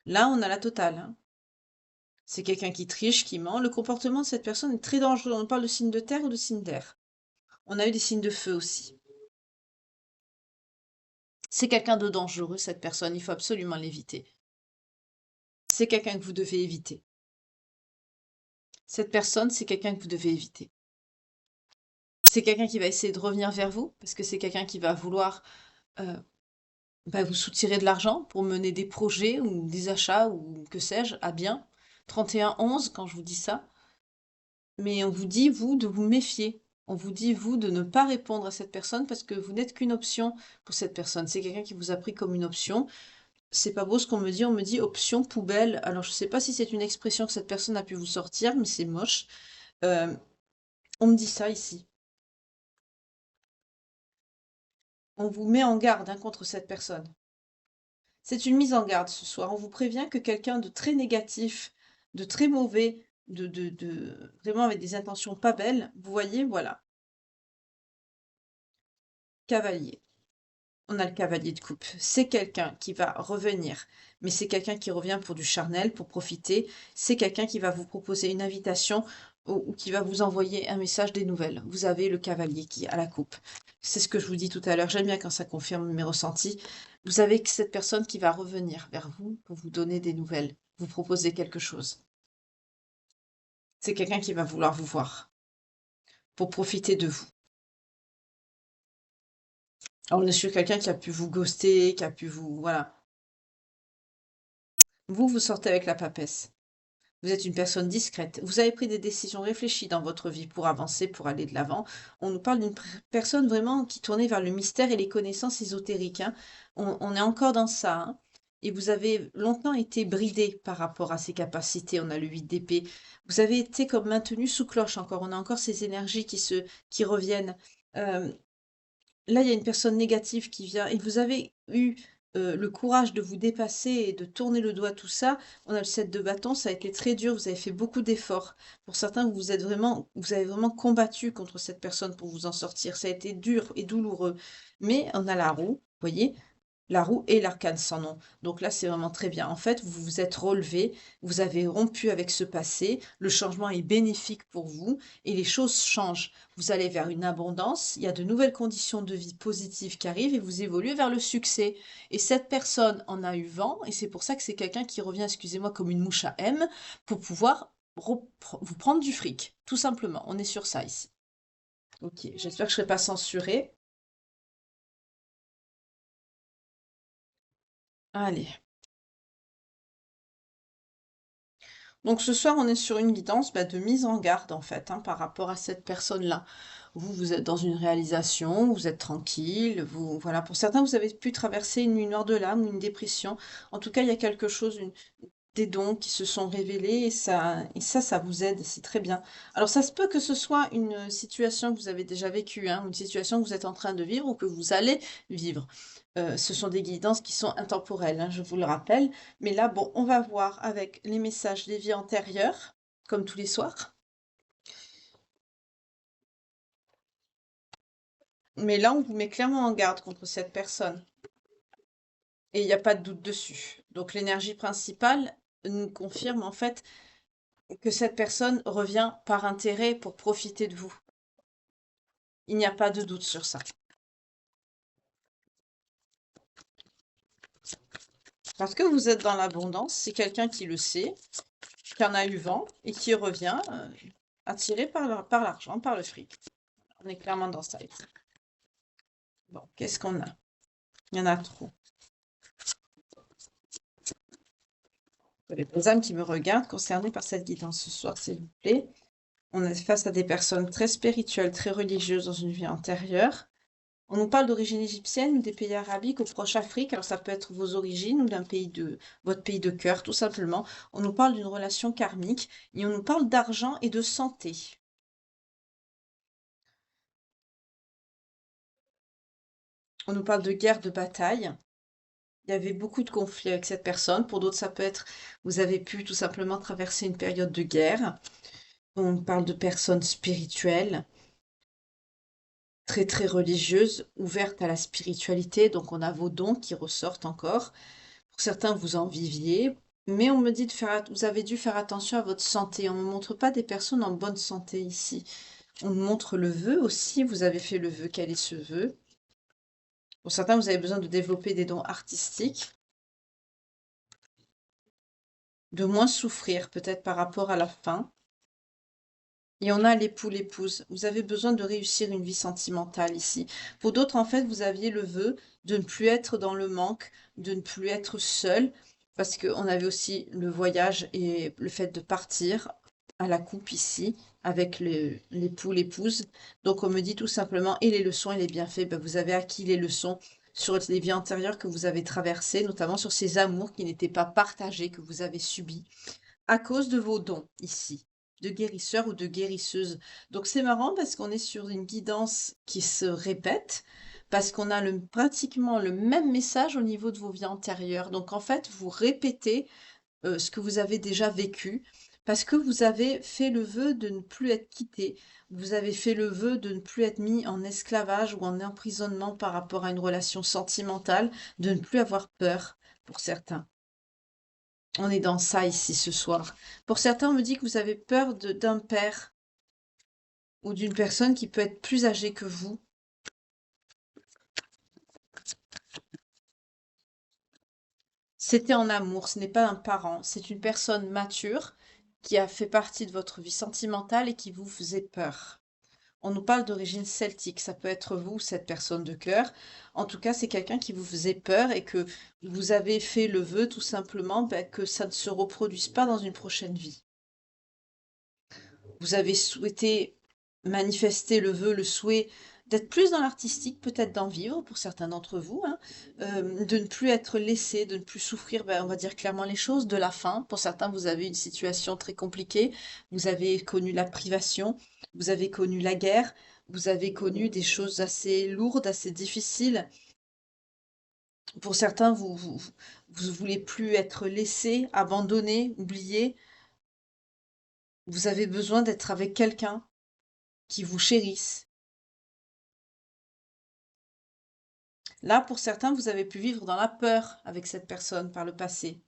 Là, on a la totale, hein. C'est quelqu'un qui triche, qui ment. Le comportement de cette personne est très dangereux. On parle de signes de terre ou de signes d'air. On a eu des signes de feu aussi. C'est quelqu'un de dangereux, cette personne. Il faut absolument l'éviter. C'est quelqu'un que vous devez éviter. Cette personne, c'est quelqu'un que vous devez éviter. C'est quelqu'un qui va essayer de revenir vers vous, parce que c'est quelqu'un qui va vouloir euh, vous soutirer de l'argent pour mener des projets ou des achats ou que sais-je à bien. 31-11, quand je vous dis ça. Mais on vous dit, vous, de vous méfier. On vous dit, vous, de ne pas répondre à cette personne parce que vous n'êtes qu'une option pour cette personne. C'est quelqu'un qui vous a pris comme une option. C'est pas beau ce qu'on me dit option poubelle. Alors je sais pas si c'est une expression que cette personne a pu vous sortir, mais c'est moche. Euh, on me dit ça ici. On vous met en garde hein, contre cette personne. C'est une mise en garde ce soir. On vous prévient que quelqu'un de très négatif, de très mauvais, vraiment avec des intentions pas belles, vous voyez, voilà, cavalier. On a le cavalier de coupe. C'est quelqu'un qui va revenir, mais c'est quelqu'un qui revient pour du charnel, pour profiter. C'est quelqu'un qui va vous proposer une invitation ou qui va vous envoyer un message des nouvelles. Vous avez le cavalier qui a la coupe. C'est ce que je vous dis tout à l'heure. J'aime bien quand ça confirme mes ressentis. Vous avez que cette personne qui va revenir vers vous pour vous donner des nouvelles, vous proposer quelque chose. C'est quelqu'un qui va vouloir vous voir pour profiter de vous. Alors, on est sur quelqu'un qui a pu vous ghoster, qui a pu vous... Voilà. Vous sortez avec la papesse. Vous êtes une personne discrète. Vous avez pris des décisions réfléchies dans votre vie pour avancer, pour aller de l'avant. On nous parle d'une personne vraiment qui tournait vers le mystère et les connaissances ésotériques, hein. On est encore dans ça, hein. Et vous avez longtemps été bridé par rapport à ces capacités. On a le 8 d'épée. Vous avez été comme maintenu sous cloche encore. On a encore ces énergies qui reviennent. Euh, Là, il y a une personne négative qui vient et vous avez eu le courage de vous dépasser et de tourner le doigt, tout ça. On a le 7 de bâton, ça a été très dur, vous avez fait beaucoup d'efforts. Pour certains, vous avez vraiment combattu contre cette personne pour vous en sortir. Ça a été dur et douloureux. Mais on a la roue, vous voyez, la roue et l'arcane sans nom. Donc là, c'est vraiment très bien. En fait, vous vous êtes relevé, vous avez rompu avec ce passé, le changement est bénéfique pour vous et les choses changent. Vous allez vers une abondance, il y a de nouvelles conditions de vie positives qui arrivent et vous évoluez vers le succès. Et cette personne en a eu vent et c'est pour ça que c'est quelqu'un qui revient, excusez-moi, comme une mouche à M pour pouvoir vous prendre du fric. Tout simplement, on est sur ça ici. Ok, j'espère que je ne serai pas censurée. Allez. Donc ce soir, on est sur une guidance de mise en garde en fait hein, par rapport à cette personne-là. Vous, vous êtes dans une réalisation, vous êtes tranquille, vous voilà. Pour certains, vous avez pu traverser une nuit noire de l'âme ou une dépression. En tout cas, il y a quelque chose, des dons qui se sont révélés ça vous aide, c'est très bien. Alors ça se peut que ce soit une situation que vous avez déjà vécue, hein, une situation que vous êtes en train de vivre ou que vous allez vivre. Ce sont des guidances qui sont intemporelles, hein, je vous le rappelle. Mais là, bon, on va voir avec les messages des vies antérieures, comme tous les soirs. Mais là, on vous met clairement en garde contre cette personne. Et il n'y a pas de doute dessus. Donc l'énergie principale nous confirme en fait que cette personne revient par intérêt pour profiter de vous. Il n'y a pas de doute sur ça. Parce que vous êtes dans l'abondance, c'est quelqu'un qui le sait, qui en a eu vent et qui revient attiré par l'argent, par le fric. On est clairement dans ça ici. Bon, qu'est-ce qu'on a? Il y en a trop. Les âmes qui me regardent, concernées par cette guidance ce soir, s'il vous plaît. On est face à des personnes très spirituelles, très religieuses dans une vie antérieure. On nous parle d'origine égyptienne ou des pays arabiques au Proche-Afrique. Alors ça peut être vos origines ou d'un pays de votre pays de cœur, tout simplement. On nous parle d'une relation karmique et on nous parle d'argent et de santé. On nous parle de guerre, de bataille. Il y avait beaucoup de conflits avec cette personne. Pour d'autres, ça peut être, vous avez pu tout simplement traverser une période de guerre. On parle de personnes spirituelles, très très religieuses, ouvertes à la spiritualité. Donc on a vos dons qui ressortent encore. Pour certains, vous en viviez. Mais on me dit de faire, vous avez dû faire attention à votre santé. On ne me montre pas des personnes en bonne santé ici. On me montre le vœu aussi. Vous avez fait le vœu. Quel est ce vœu? Pour certains, vous avez besoin de développer des dons artistiques, de moins souffrir peut-être par rapport à la faim. Et on a l'époux, l'épouse. Vous avez besoin de réussir une vie sentimentale ici. Pour d'autres, en fait, vous aviez le vœu de ne plus être dans le manque, de ne plus être seul, parce qu'on avait aussi le voyage et le fait de partir à la coupe ici, avec l'époux, l'épouse. Donc, on me dit tout simplement, et les leçons et les bienfaits, ben, vous avez acquis les leçons sur les vies antérieures que vous avez traversées, notamment sur ces amours qui n'étaient pas partagés, que vous avez subis à cause de vos dons ici, de guérisseur ou de guérisseuse. Donc c'est marrant parce qu'on est sur une guidance qui se répète, parce qu'on a pratiquement le même message au niveau de vos vies antérieures. Donc en fait, vous répétez ce que vous avez déjà vécu, parce que vous avez fait le vœu de ne plus être quitté, vous avez fait le vœu de ne plus être mis en esclavage ou en emprisonnement par rapport à une relation sentimentale, de ne plus avoir peur pour certains. On est dans ça ici ce soir. Pour certains, on me dit que vous avez peur d'un père ou d'une personne qui peut être plus âgée que vous. C'était en amour, ce n'est pas un parent, c'est une personne mature qui a fait partie de votre vie sentimentale et qui vous faisait peur. On nous parle d'origine celtique, ça peut être vous, cette personne de cœur. En tout cas, c'est quelqu'un qui vous faisait peur et que vous avez fait le vœu tout simplement que ça ne se reproduise pas dans une prochaine vie. Vous avez souhaité manifester le vœu, le souhait d'être plus dans l'artistique, peut-être d'en vivre pour certains d'entre vous, hein, de ne plus être laissé, de ne plus souffrir, ben, on va dire clairement les choses, de la faim. Pour certains, vous avez une situation très compliquée, vous avez connu la privation, vous avez connu la guerre, vous avez connu des choses assez lourdes, assez difficiles. Pour certains, vous voulez plus être laissé, abandonné, oublié. Vous avez besoin d'être avec quelqu'un qui vous chérisse. Là, pour certains, vous avez pu vivre dans la peur avec cette personne par le passé.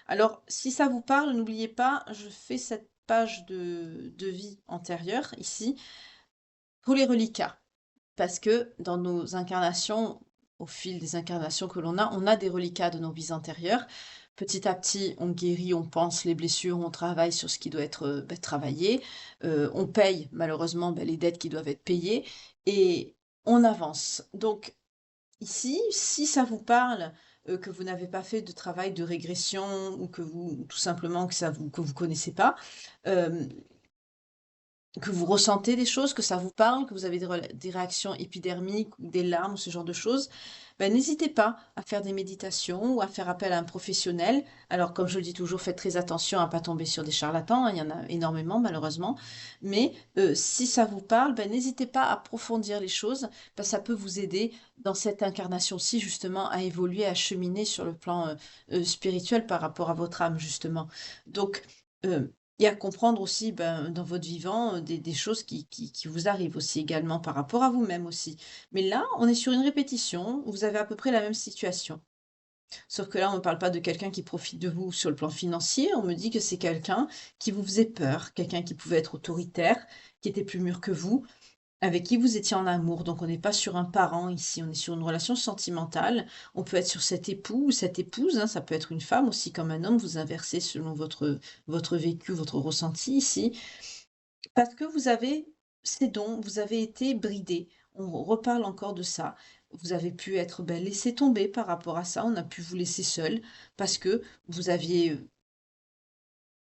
Alors, si ça vous parle, n'oubliez pas, je fais cette page de vie antérieure ici pour les reliquats. Parce que dans nos incarnations, au fil des incarnations que l'on a, on a des reliquats de nos vies antérieures. Petit à petit, on guérit, on pense les blessures, on travaille sur ce qui doit être travaillé, on paye malheureusement les dettes qui doivent être payées et on avance. Donc ici, si ça vous parle, que vous n'avez pas fait de travail de régression ou que vous, tout simplement, que vous connaissez pas, euh, que vous ressentez des choses, que ça vous parle, que vous avez des réactions épidermiques ou des larmes ou ce genre de choses, ben, n'hésitez pas à faire des méditations ou à faire appel à un professionnel. Alors, comme je le dis toujours, faites très attention à ne pas tomber sur des charlatans, hein, il y en a énormément malheureusement. Mais si ça vous parle, ben, n'hésitez pas à approfondir les choses, parce que ça peut vous aider dans cette incarnation-ci justement à évoluer, à cheminer sur le plan spirituel par rapport à votre âme justement. Donc, et à comprendre aussi, ben, dans votre vivant, des choses qui vous arrivent aussi également par rapport à vous-même aussi. Mais là, on est sur une répétition, vous avez à peu près la même situation. Sauf que là, on ne parle pas de quelqu'un qui profite de vous sur le plan financier, on me dit que c'est quelqu'un qui vous faisait peur, quelqu'un qui pouvait être autoritaire, qui était plus mûr que vous, avec qui vous étiez en amour. Donc on n'est pas sur un parent ici, on est sur une relation sentimentale. On peut être sur cet époux ou cette épouse, hein, ça peut être une femme aussi comme un homme, vous inversez selon votre vécu, votre ressenti ici. Parce que vous avez ces dons, vous avez été bridé. On reparle encore de ça. Vous avez pu être, ben, laissé tomber par rapport à ça. On a pu vous laisser seul parce que vous aviez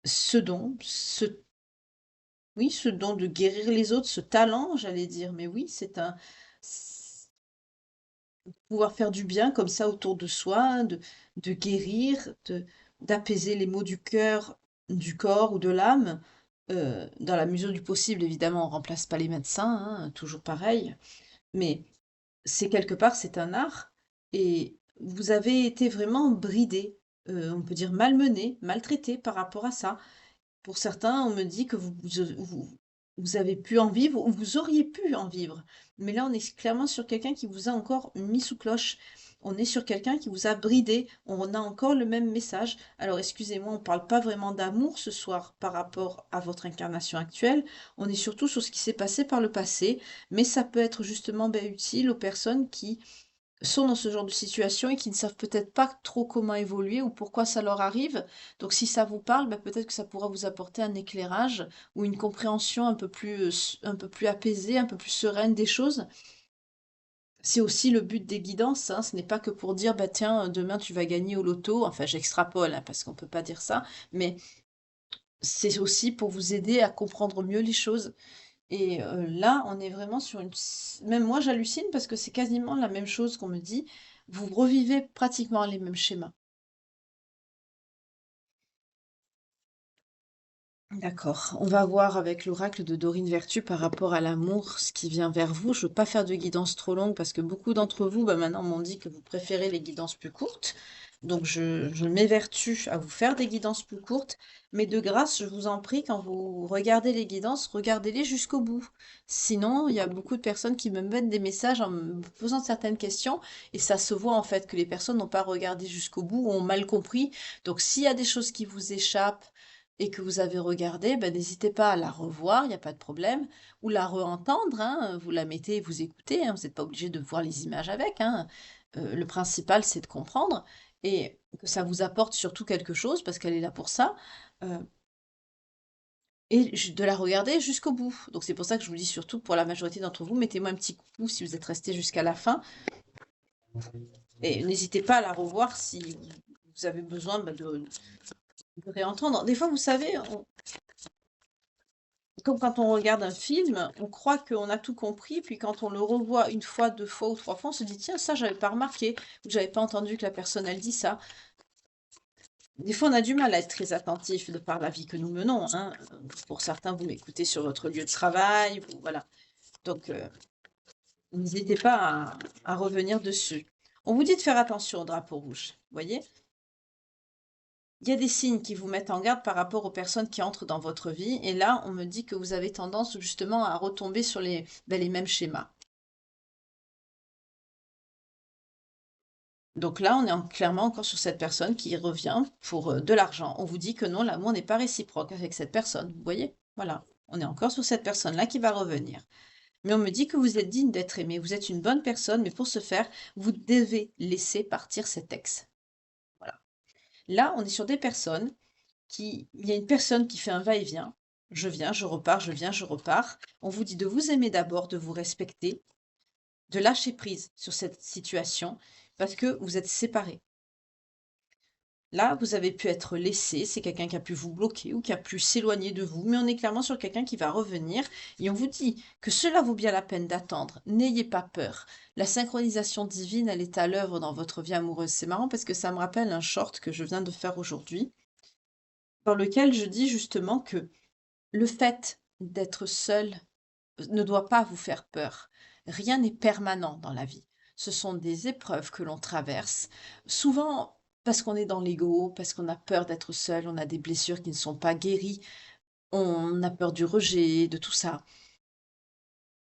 ce don, oui, ce don de guérir les autres, ce talent, j'allais dire. Mais oui, pouvoir faire du bien comme ça autour de soi, de guérir, d'apaiser les maux du cœur, du corps ou de l'âme. Dans la mesure du possible, évidemment, on remplace pas les médecins, hein, toujours pareil. Mais c'est quelque part, c'est un art et vous avez été vraiment bridé, on peut dire malmené, maltraité par rapport à ça. Pour certains, on me dit que vous avez pu en vivre ou vous auriez pu en vivre. Mais là, on est clairement sur quelqu'un qui vous a encore mis sous cloche. On est sur quelqu'un qui vous a bridé. On a encore le même message. Alors, excusez-moi, on ne parle pas vraiment d'amour ce soir par rapport à votre incarnation actuelle. On est surtout sur ce qui s'est passé par le passé. Mais ça peut être justement ben, utile aux personnes qui sont dans ce genre de situation et qui ne savent peut-être pas trop comment évoluer ou pourquoi ça leur arrive. Donc si ça vous parle, bah, peut-être que ça pourra vous apporter un éclairage ou une compréhension un peu plus apaisée, un peu plus sereine des choses. C'est aussi le but des guidances, hein. Ce n'est pas que pour dire, bah tiens, demain tu vas gagner au loto. Enfin, j'extrapole, hein, parce qu'on peut pas dire ça, mais c'est aussi pour vous aider à comprendre mieux les choses. Et là, on est vraiment sur même moi, j'hallucine parce que c'est quasiment la même chose qu'on me dit. Vous revivez pratiquement les mêmes schémas. D'accord. On va voir avec l'oracle de Dorine Vertu par rapport à l'amour, ce qui vient vers vous. Je ne veux pas faire de guidance trop longue parce que beaucoup d'entre vous, bah, maintenant, m'ont dit que vous préférez les guidances plus courtes. Donc, je m'évertue à vous faire des guidances plus courtes. Mais de grâce, je vous en prie, quand vous regardez les guidances, regardez-les jusqu'au bout. Sinon, il y a beaucoup de personnes qui me mettent des messages en me posant certaines questions et ça se voit en fait que les personnes n'ont pas regardé jusqu'au bout ou ont mal compris. Donc, s'il y a des choses qui vous échappent, et que vous avez regardé, ben, n'hésitez pas à la revoir, il n'y a pas de problème, ou la re-entendre, hein, vous la mettez et vous écoutez, hein, vous n'êtes pas obligé de voir les images avec, hein. Le principal, c'est de comprendre et que ça vous apporte surtout quelque chose, parce qu'elle est là pour ça, euh, et de la regarder jusqu'au bout. Donc c'est pour ça que je vous dis surtout pour la majorité d'entre vous, mettez-moi un petit coucou si vous êtes resté jusqu'à la fin, et n'hésitez pas à la revoir si vous avez besoin ben, de réentendre. Des fois, vous savez, comme quand on regarde un film, on croit qu'on a tout compris, puis quand on le revoit une fois, deux fois ou trois fois, on se dit, tiens, ça, j'avais pas remarqué, ou j'avais pas entendu que la personne, elle dit ça. Des fois, on a du mal à être très attentif de par la vie que nous menons, hein. Pour certains, vous m'écoutez sur votre lieu de travail, voilà. Donc, n'hésitez pas à revenir dessus. On vous dit de faire attention au drapeau rouge, voyez? Il y a des signes qui vous mettent en garde par rapport aux personnes qui entrent dans votre vie, et là, on me dit que vous avez tendance justement à retomber sur ben, les mêmes schémas. Donc là, on est clairement encore sur cette personne qui revient pour de l'argent. On vous dit que non, l'amour n'est pas réciproque avec cette personne. Vous voyez? Voilà. On est encore sur cette personne-là qui va revenir. Mais on me dit que vous êtes digne d'être aimé. Vous êtes une bonne personne, mais pour ce faire, vous devez laisser partir cet ex. Voilà. Là, on est sur des personnes il y a une personne qui fait un va-et-vient. Je viens, je repars, je viens, je repars. On vous dit de vous aimer d'abord, de vous respecter, de lâcher prise sur cette situation parce que vous êtes séparés. Là, vous avez pu être laissé, c'est quelqu'un qui a pu vous bloquer ou qui a pu s'éloigner de vous, mais on est clairement sur quelqu'un qui va revenir et on vous dit que cela vaut bien la peine d'attendre. N'ayez pas peur. La synchronisation divine, elle est à l'œuvre dans votre vie amoureuse. C'est marrant parce que ça me rappelle un short que je viens de faire aujourd'hui, dans lequel je dis justement que le fait d'être seul ne doit pas vous faire peur. Rien n'est permanent dans la vie. Ce sont des épreuves que l'on traverse, souvent parce qu'on est dans l'ego, parce qu'on a peur d'être seul, on a des blessures qui ne sont pas guéries. On a peur du rejet, de tout ça.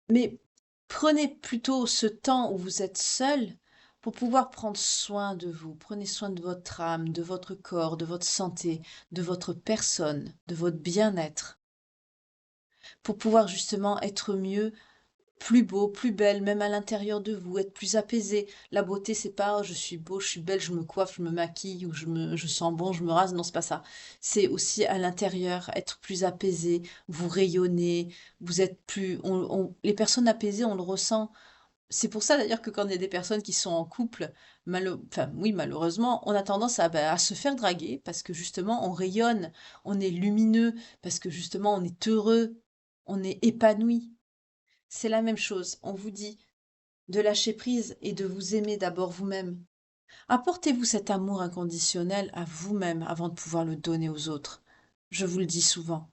Mais prenez plutôt ce temps où vous êtes seul pour pouvoir prendre soin de vous. Prenez soin de votre âme, de votre corps, de votre santé, de votre personne, de votre bien-être, pour pouvoir justement être mieux, plus beau, plus belle, même à l'intérieur de vous, être plus apaisé. La beauté, c'est pas: «Oh, je suis beau, je suis belle, je me coiffe, je me maquille ou je sens bon, je me rase». Non, c'est pas ça. C'est aussi à l'intérieur, être plus apaisé, vous rayonnez, vous êtes plus les personnes apaisées, on le ressent. C'est pour ça d'ailleurs que quand il y a des personnes qui sont en couple, enfin oui, malheureusement, on a tendance à se faire draguer parce que justement on rayonne, on est lumineux, parce que justement on est heureux, on est épanoui. C'est la même chose. On vous dit de lâcher prise et de vous aimer d'abord vous-même. Apportez-vous cet amour inconditionnel à vous-même avant de pouvoir le donner aux autres. Je vous le dis souvent.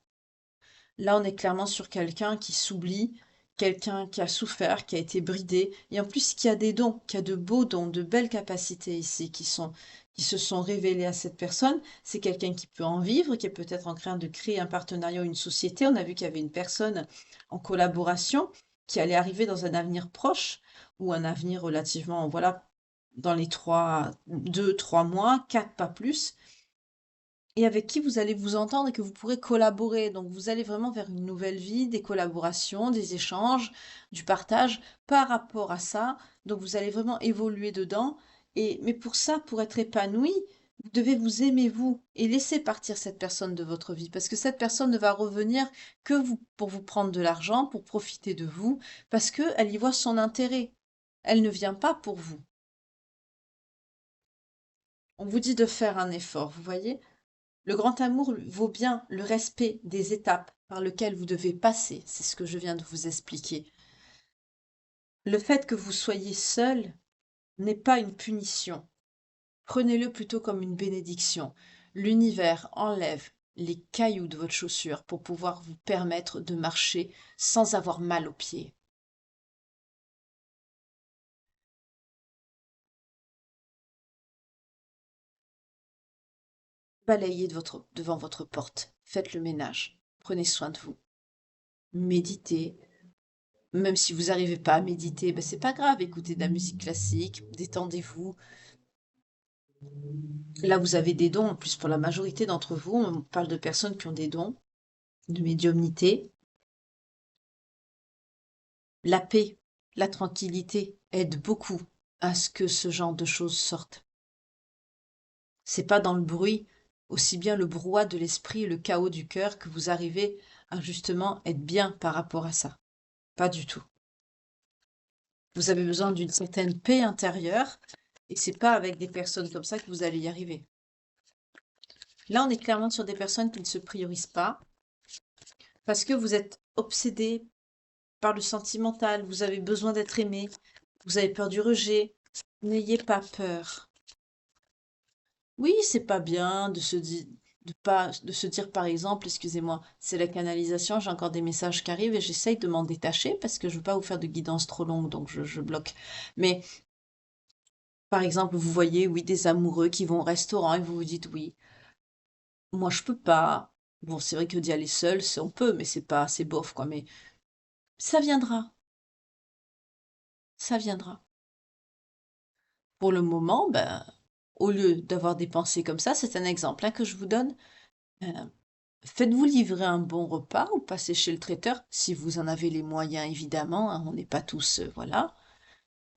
Là, on est clairement sur quelqu'un qui s'oublie, quelqu'un qui a souffert, qui a été bridé, et en plus qui a des dons, qui a de beaux dons, de belles capacités ici, qui se sont révélées à cette personne. C'est quelqu'un qui peut en vivre, qui est peut-être en train de créer un partenariat ou une société. On a vu qu'il y avait une personne en collaboration qui allait arriver dans un avenir proche, ou un avenir relativement, voilà, dans les 2, 3 mois, 4, pas plus, et avec qui vous allez vous entendre et que vous pourrez collaborer. Donc vous allez vraiment vers une nouvelle vie, des collaborations, des échanges, du partage par rapport à ça. Donc vous allez vraiment évoluer dedans. Mais pour ça, pour être épanoui, vous devez vous aimer vous et laisser partir cette personne de votre vie, parce que cette personne ne va revenir que vous, pour vous prendre de l'argent, pour profiter de vous, parce qu'elle y voit son intérêt. Elle ne vient pas pour vous. On vous dit de faire un effort, vous voyez? Le grand amour vaut bien le respect des étapes par lesquelles vous devez passer, c'est ce que je viens de vous expliquer. Le fait que vous soyez seul n'est pas une punition. Prenez-le plutôt comme une bénédiction. L'univers enlève les cailloux de votre chaussure pour pouvoir vous permettre de marcher sans avoir mal aux pieds. Balayez devant votre porte, faites le ménage, prenez soin de vous, méditez. Même si vous n'arrivez pas à méditer, ben c'est pas grave, écoutez de la musique classique, détendez-vous. Là, vous avez des dons, en plus pour la majorité d'entre vous, on parle de personnes qui ont des dons de médiumnité. La paix, la tranquillité aident beaucoup à ce que ce genre de choses sortent. C'est pas dans le bruit, aussi bien le brouhaha de l'esprit et le chaos du cœur que vous arrivez à justement être bien par rapport à ça. Pas du tout. Vous avez besoin d'une certaine paix intérieure et c'est pas avec des personnes comme ça que vous allez y arriver. Là, on est clairement sur des personnes qui ne se priorisent pas parce que vous êtes obsédé par le sentimental, vous avez besoin d'être aimé, vous avez peur du rejet. N'ayez pas peur. Oui, c'est pas bien de se dire par exemple, excusez-moi, c'est la canalisation, j'ai encore des messages qui arrivent et j'essaye de m'en détacher parce que je veux pas vous faire de guidance trop longue, donc je bloque. Mais par exemple, vous voyez, oui, des amoureux qui vont au restaurant et vous vous dites oui, moi je peux pas. Bon, c'est vrai que d'y aller seul, on peut, mais c'est pas, c'est bof quoi. Mais ça viendra, ça viendra. Pour le moment, ben, au lieu d'avoir des pensées comme ça, c'est un exemple hein, que je vous donne. euh, Faites-vous livrer un bon repas ou passez chez le traiteur, si vous en avez les moyens évidemment, hein, on n'est pas tous, voilà.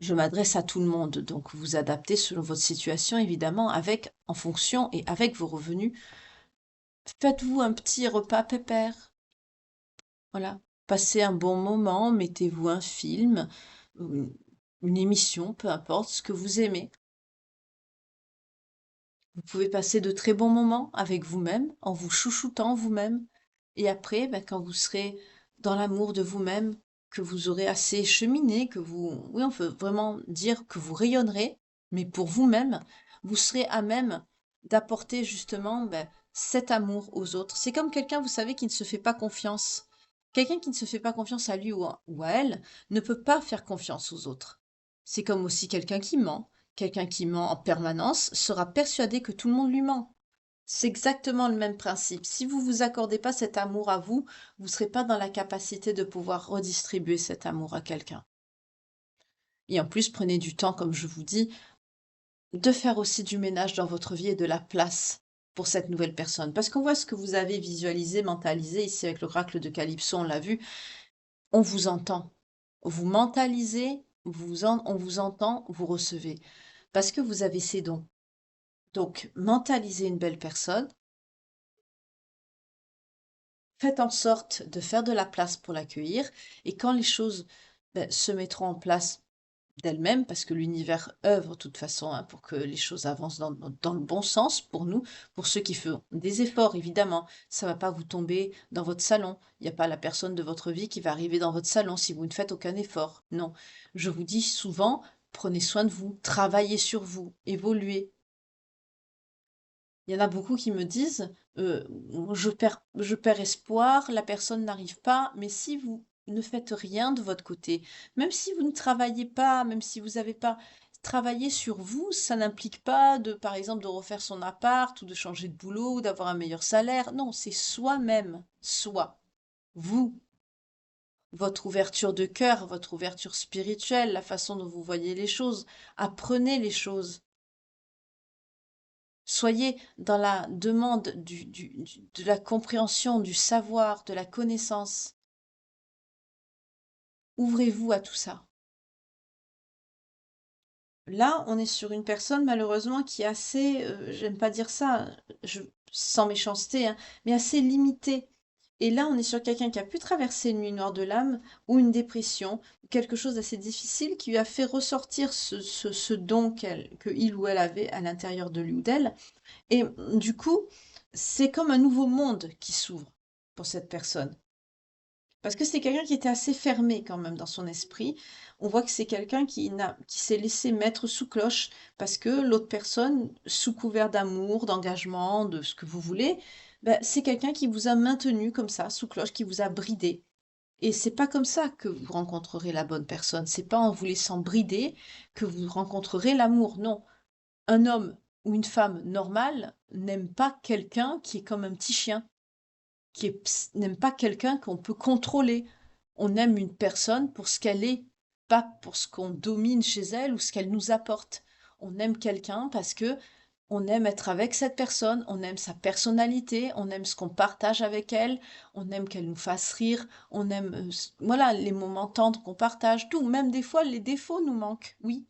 Je m'adresse à tout le monde, donc vous adaptez selon votre situation évidemment, avec, en fonction et avec vos revenus. Faites-vous un petit repas pépère, voilà. Passez un bon moment, mettez-vous un film, ou une émission, peu importe ce que vous aimez. Vous pouvez passer de très bons moments avec vous-même, en vous chouchoutant vous-même. Et après, ben, quand vous serez dans l'amour de vous-même, que vous aurez assez cheminé, oui, on peut vraiment dire que vous rayonnerez, mais pour vous-même, vous serez à même d'apporter justement ben, cet amour aux autres. C'est comme quelqu'un, vous savez, qui ne se fait pas confiance. Quelqu'un qui ne se fait pas confiance à lui ou à elle ne peut pas faire confiance aux autres. C'est comme aussi quelqu'un qui ment. Quelqu'un qui ment en permanence sera persuadé que tout le monde lui ment. C'est exactement le même principe. Si vous vous accordez pas cet amour à vous, vous serez pas dans la capacité de pouvoir redistribuer cet amour à quelqu'un. Et en plus, prenez du temps, comme je vous dis, de faire aussi du ménage dans votre vie et de la place pour cette nouvelle personne. Parce qu'on voit ce que vous avez visualisé, mentalisé ici avec l'oracle de Calypso, on l'a vu, on vous entend. Vous mentalisez, on vous entend, vous recevez. Parce que vous avez ces dons. Donc, mentalisez une belle personne, faites en sorte de faire de la place pour l'accueillir, et quand les choses se mettront en place d'elles-mêmes, parce que l'univers œuvre de toute façon hein, pour que les choses avancent dans le bon sens pour nous, pour ceux qui font des efforts, évidemment. Ça ne va pas vous tomber dans votre salon. Il n'y a pas la personne de votre vie qui va arriver dans votre salon si vous ne faites aucun effort. Non. Je vous dis souvent, prenez soin de vous, travaillez sur vous, évoluez. Il y en a beaucoup qui me disent, je perds espoir, la personne n'arrive pas, mais si vous ne faites rien de votre côté, même si vous ne travaillez pas, même si vous n'avez pas travaillé sur vous, ça n'implique pas de, par exemple, de refaire son appart ou de changer de boulot ou d'avoir un meilleur salaire. Non, c'est soi-même, soi, vous, votre ouverture de cœur, votre ouverture spirituelle, la façon dont vous voyez les choses. Apprenez les choses. Soyez dans la demande de la compréhension, du savoir, de la connaissance. Ouvrez-vous à tout ça. Là, on est sur une personne malheureusement qui est assez, j'aime pas dire ça, sans méchanceté, hein, mais assez limitée. Et là, on est sur quelqu'un qui a pu traverser une nuit noire de l'âme ou une dépression, quelque chose d'assez difficile qui lui a fait ressortir ce don que il ou elle avait à l'intérieur de lui ou d'elle. Et du coup, c'est comme un nouveau monde qui s'ouvre pour cette personne. Parce que c'est quelqu'un qui était assez fermé quand même dans son esprit. On voit que c'est quelqu'un qui s'est laissé mettre sous cloche parce que l'autre personne, sous couvert d'amour, d'engagement, de ce que vous voulez, ben, c'est quelqu'un qui vous a maintenu comme ça, sous cloche, qui vous a bridé. Et c'est pas comme ça que vous rencontrerez la bonne personne. C'est pas en vous laissant brider que vous rencontrerez l'amour. Non, un homme ou une femme normale n'aime pas quelqu'un qui est comme un petit chien, n'aime pas quelqu'un qu'on peut contrôler. On aime une personne pour ce qu'elle est, pas pour ce qu'on domine chez elle ou ce qu'elle nous apporte. On aime quelqu'un parce que on aime être avec cette personne, on aime sa personnalité, on aime ce qu'on partage avec elle, on aime qu'elle nous fasse rire, on aime voilà les moments tendres qu'on partage, tout, même des fois les défauts nous manquent. Oui,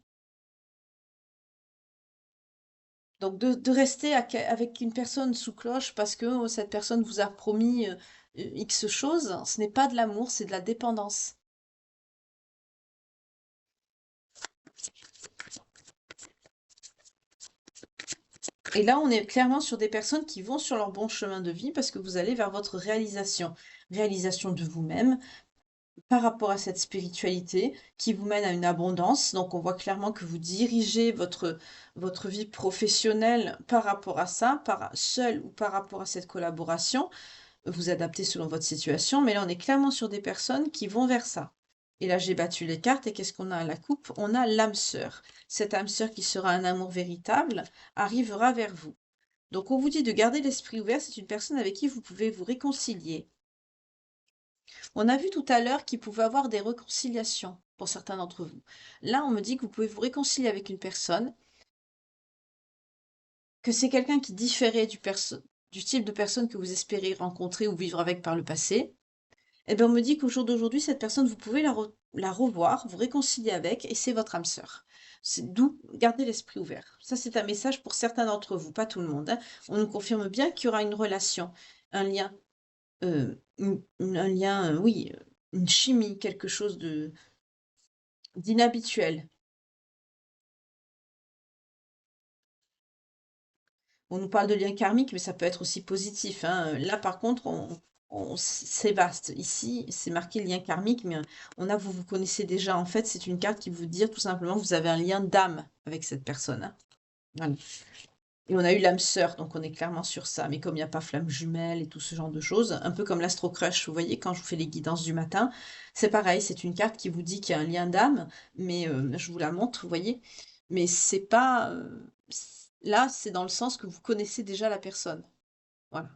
donc de rester avec une personne sous cloche parce que cette personne vous a promis X choses, ce n'est pas de l'amour, c'est de la dépendance. Et là, on est clairement sur des personnes qui vont sur leur bon chemin de vie parce que vous allez vers votre réalisation. Réalisation de vous-même par rapport à cette spiritualité qui vous mène à une abondance. Donc on voit clairement que vous dirigez votre vie professionnelle par rapport à ça, seul ou par rapport à cette collaboration. Vous adaptez selon votre situation, mais là on est clairement sur des personnes qui vont vers ça. Et là j'ai battu les cartes et qu'est-ce qu'on a à la coupe? On a l'âme sœur. Cette âme sœur qui sera un amour véritable arrivera vers vous. Donc on vous dit de garder l'esprit ouvert, c'est une personne avec qui vous pouvez vous réconcilier. On a vu tout à l'heure qu'il pouvait avoir des réconciliations pour certains d'entre vous. Là on me dit que vous pouvez vous réconcilier avec une personne, que c'est quelqu'un qui différait du type de personne que vous espérez rencontrer ou vivre avec par le passé. Eh bien, on me dit qu'au jour d'aujourd'hui, cette personne, vous pouvez la revoir, vous réconcilier avec, et c'est votre âme sœur. C'est d'où garder l'esprit ouvert. Ça, c'est un message pour certains d'entre vous, pas tout le monde, hein. On nous confirme bien qu'il y aura une relation, un lien, un lien, oui, une chimie, quelque chose de d'inhabituel. On nous parle de lien karmique, mais ça peut être aussi positif, hein. Là, par contre, c'est vaste. Ici, c'est marqué lien karmique, mais vous vous connaissez déjà. En fait, c'est une carte qui veut dire tout simplement que vous avez un lien d'âme avec cette personne, hein. Voilà. Et on a eu l'âme sœur, donc on est clairement sur ça. Mais comme il n'y a pas flamme jumelle et tout ce genre de choses, un peu comme l'astro crush, vous voyez, quand je vous fais les guidances du matin, c'est pareil, c'est une carte qui vous dit qu'il y a un lien d'âme, mais je vous la montre, vous voyez. Mais c'est pas, Là, c'est dans le sens que vous connaissez déjà la personne. Voilà.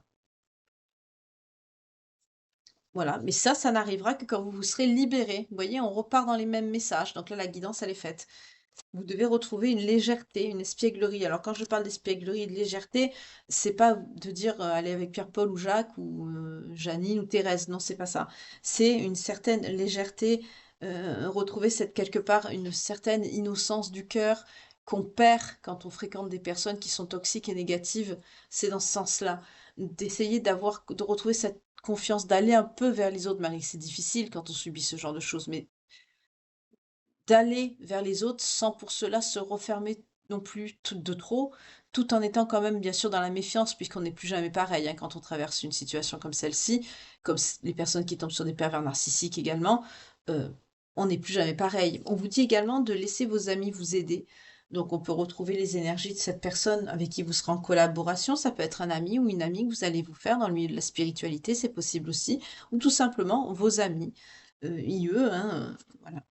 Voilà, mais ça n'arrivera que quand vous vous serez libéré. Vous voyez, on repart dans les mêmes messages. Donc là, la guidance, elle est faite. Vous devez retrouver une légèreté, une espièglerie. Alors quand je parle d'espièglerie et de légèreté, c'est pas de dire aller avec Pierre-Paul ou Jacques ou Janine ou Thérèse. Non, c'est pas ça. C'est une certaine légèreté, retrouver cette quelque part une certaine innocence du cœur qu'on perd quand on fréquente des personnes qui sont toxiques et négatives. C'est dans ce sens-là. D'essayer de retrouver cette confiance, d'aller un peu vers les autres, malgré que c'est difficile quand on subit ce genre de choses, mais d'aller vers les autres sans pour cela se refermer non plus de trop, tout en étant quand même bien sûr dans la méfiance, puisqu'on n'est plus jamais pareil hein, quand on traverse une situation comme celle-ci, comme les personnes qui tombent sur des pervers narcissiques également, euh, on n'est plus jamais pareil. On vous dit également de laisser vos amis vous aider. Donc on peut retrouver les énergies de cette personne avec qui vous serez en collaboration. Ça peut être un ami ou une amie que vous allez vous faire dans le milieu de la spiritualité, c'est possible aussi, ou tout simplement vos amis, IE, hein, voilà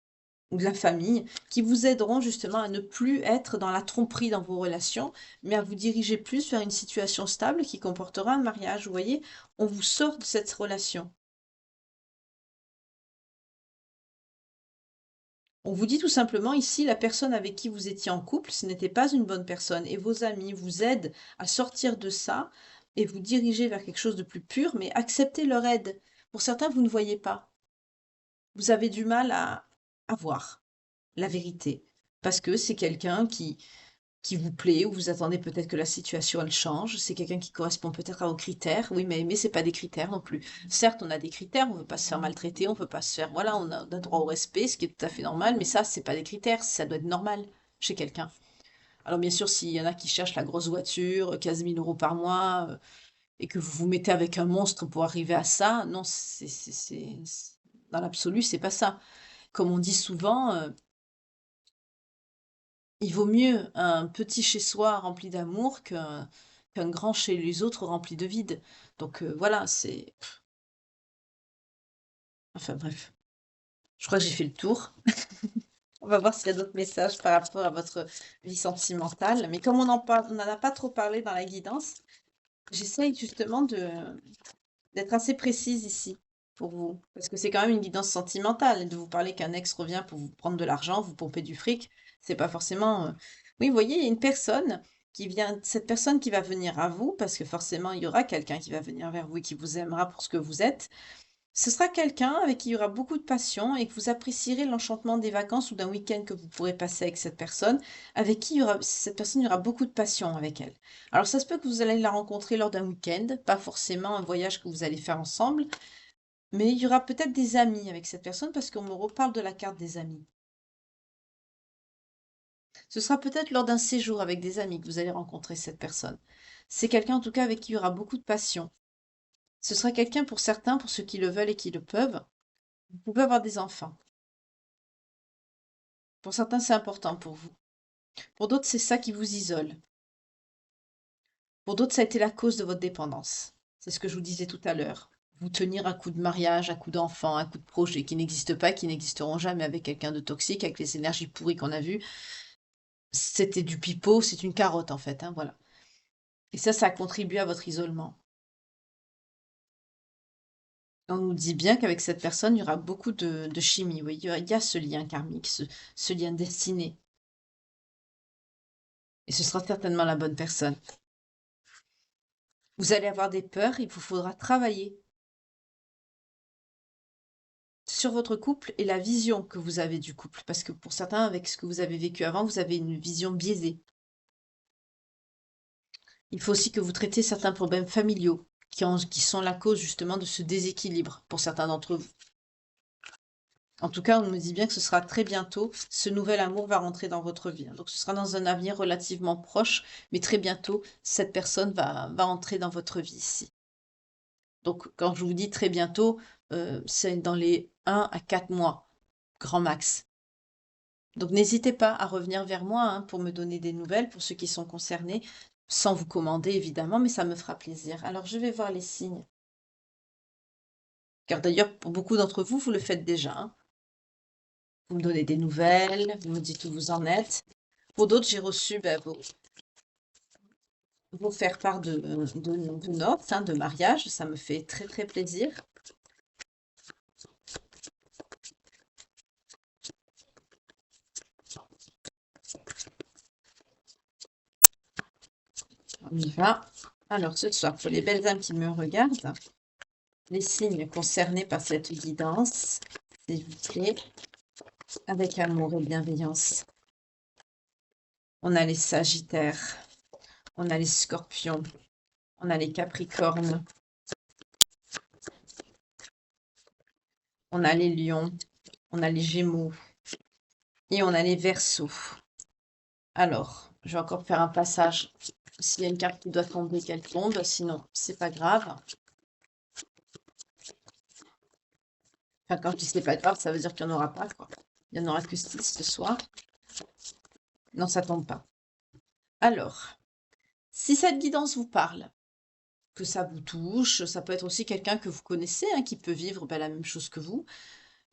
ou de la famille, qui vous aideront justement à ne plus être dans la tromperie dans vos relations, mais à vous diriger plus vers une situation stable qui comportera un mariage. Vous voyez, on vous sort de cette relation. On vous dit tout simplement ici, la personne avec qui vous étiez en couple, ce n'était pas une bonne personne, et vos amis vous aident à sortir de ça et vous diriger vers quelque chose de plus pur, mais acceptez leur aide. Pour certains, vous ne voyez pas. Vous avez du mal à voir la vérité, parce que c'est quelqu'un qui vous plaît, ou vous attendez peut-être que la situation elle change, c'est quelqu'un qui correspond peut-être à vos critères. Oui, mais aimer, c'est pas des critères non plus. Certes, on a des critères, on veut pas se faire maltraiter, on veut pas se faire, voilà, on a droit au respect, ce qui est tout à fait normal, mais ça, c'est pas des critères, ça doit être normal chez quelqu'un. Alors bien sûr, s'il y en a qui cherchent la grosse voiture, 15 000 euros par mois, et que vous vous mettez avec un monstre pour arriver à ça, non, dans l'absolu, c'est pas ça. Comme on dit souvent, il vaut mieux un petit chez soi rempli d'amour qu'un grand chez les autres rempli de vide. Donc voilà, c'est... Enfin bref, je crois que j'ai fait le tour. On va voir s'il y a d'autres messages par rapport à votre vie sentimentale. Mais comme on n'en a pas trop parlé dans la guidance, j'essaye justement d'être assez précise ici pour vous. Parce que c'est quand même une guidance sentimentale. Et de vous parler qu'un ex revient pour vous prendre de l'argent, vous pomper du fric, c'est pas forcément. Oui, vous voyez, il y a une personne qui vient, cette personne qui va venir à vous, parce que forcément, il y aura quelqu'un qui va venir vers vous et qui vous aimera pour ce que vous êtes. Ce sera quelqu'un avec qui il y aura beaucoup de passion et que vous apprécierez l'enchantement des vacances ou d'un week-end que vous pourrez passer avec cette personne, avec qui il y aura, cette personne, il y aura beaucoup de passion avec elle. Alors ça se peut que vous allez la rencontrer lors d'un week-end, pas forcément un voyage que vous allez faire ensemble, mais il y aura peut-être des amis avec cette personne parce qu'on me reparle de la carte des amis. Ce sera peut-être lors d'un séjour avec des amis que vous allez rencontrer cette personne. C'est quelqu'un en tout cas avec qui il y aura beaucoup de passion. Ce sera quelqu'un pour certains, pour ceux qui le veulent et qui le peuvent. Vous pouvez avoir des enfants. Pour certains, c'est important pour vous. Pour d'autres, c'est ça qui vous isole. Pour d'autres, ça a été la cause de votre dépendance. C'est ce que je vous disais tout à l'heure. Vous tenir à coup de mariage, à coup d'enfant, à coup de projet qui n'existent pas, qui n'existeront jamais avec quelqu'un de toxique, avec les énergies pourries qu'on a vues. C'était du pipeau, c'est une carotte en fait, hein, voilà. Et ça a contribué à votre isolement. On nous dit bien qu'avec cette personne, il y aura beaucoup de chimie. Oui, il y a ce lien karmique, ce lien destiné. Et ce sera certainement la bonne personne. Vous allez avoir des peurs, il vous faudra travailler sur votre couple et la vision que vous avez du couple. Parce que pour certains, avec ce que vous avez vécu avant, vous avez une vision biaisée. Il faut aussi que vous traitiez certains problèmes familiaux qui sont la cause justement de ce déséquilibre pour certains d'entre vous. En tout cas, on me dit bien que ce sera très bientôt. Ce nouvel amour va rentrer dans votre vie, hein. Donc, ce sera dans un avenir relativement proche, mais très bientôt, cette personne va entrer dans votre vie ici. Donc, quand je vous dis très bientôt, c'est dans les 1 à 4 mois, grand max. Donc, n'hésitez pas à revenir vers moi hein, pour me donner des nouvelles, pour ceux qui sont concernés, sans vous commander évidemment, mais ça me fera plaisir. Alors, je vais voir les signes. Car d'ailleurs, pour beaucoup d'entre vous, vous le faites déjà, hein. Vous me donnez des nouvelles, vous me dites où vous en êtes. Pour d'autres, j'ai reçu vous faire part de noces, hein, de mariage. Ça me fait très, très plaisir. On y va. Alors, ce soir, pour les belles âmes qui me regardent, les signes concernés par cette guidance, s'il vous plaît, avec amour et bienveillance. On a les Sagittaires, on a les Scorpions, on a les Capricornes, on a les Lions, on a les Gémeaux et on a les Verseaux. Alors, je vais encore faire un passage. S'il y a une carte qui doit tomber, qu'elle tombe, sinon, c'est pas grave. Enfin, quand je dis c'est pas grave, ça veut dire qu'il n'y en aura pas, quoi. Il n'y en aura que 6 ce soir. Non, ça tombe pas. Alors, si cette guidance vous parle, que ça vous touche, ça peut être aussi quelqu'un que vous connaissez, hein, qui peut vivre la même chose que vous.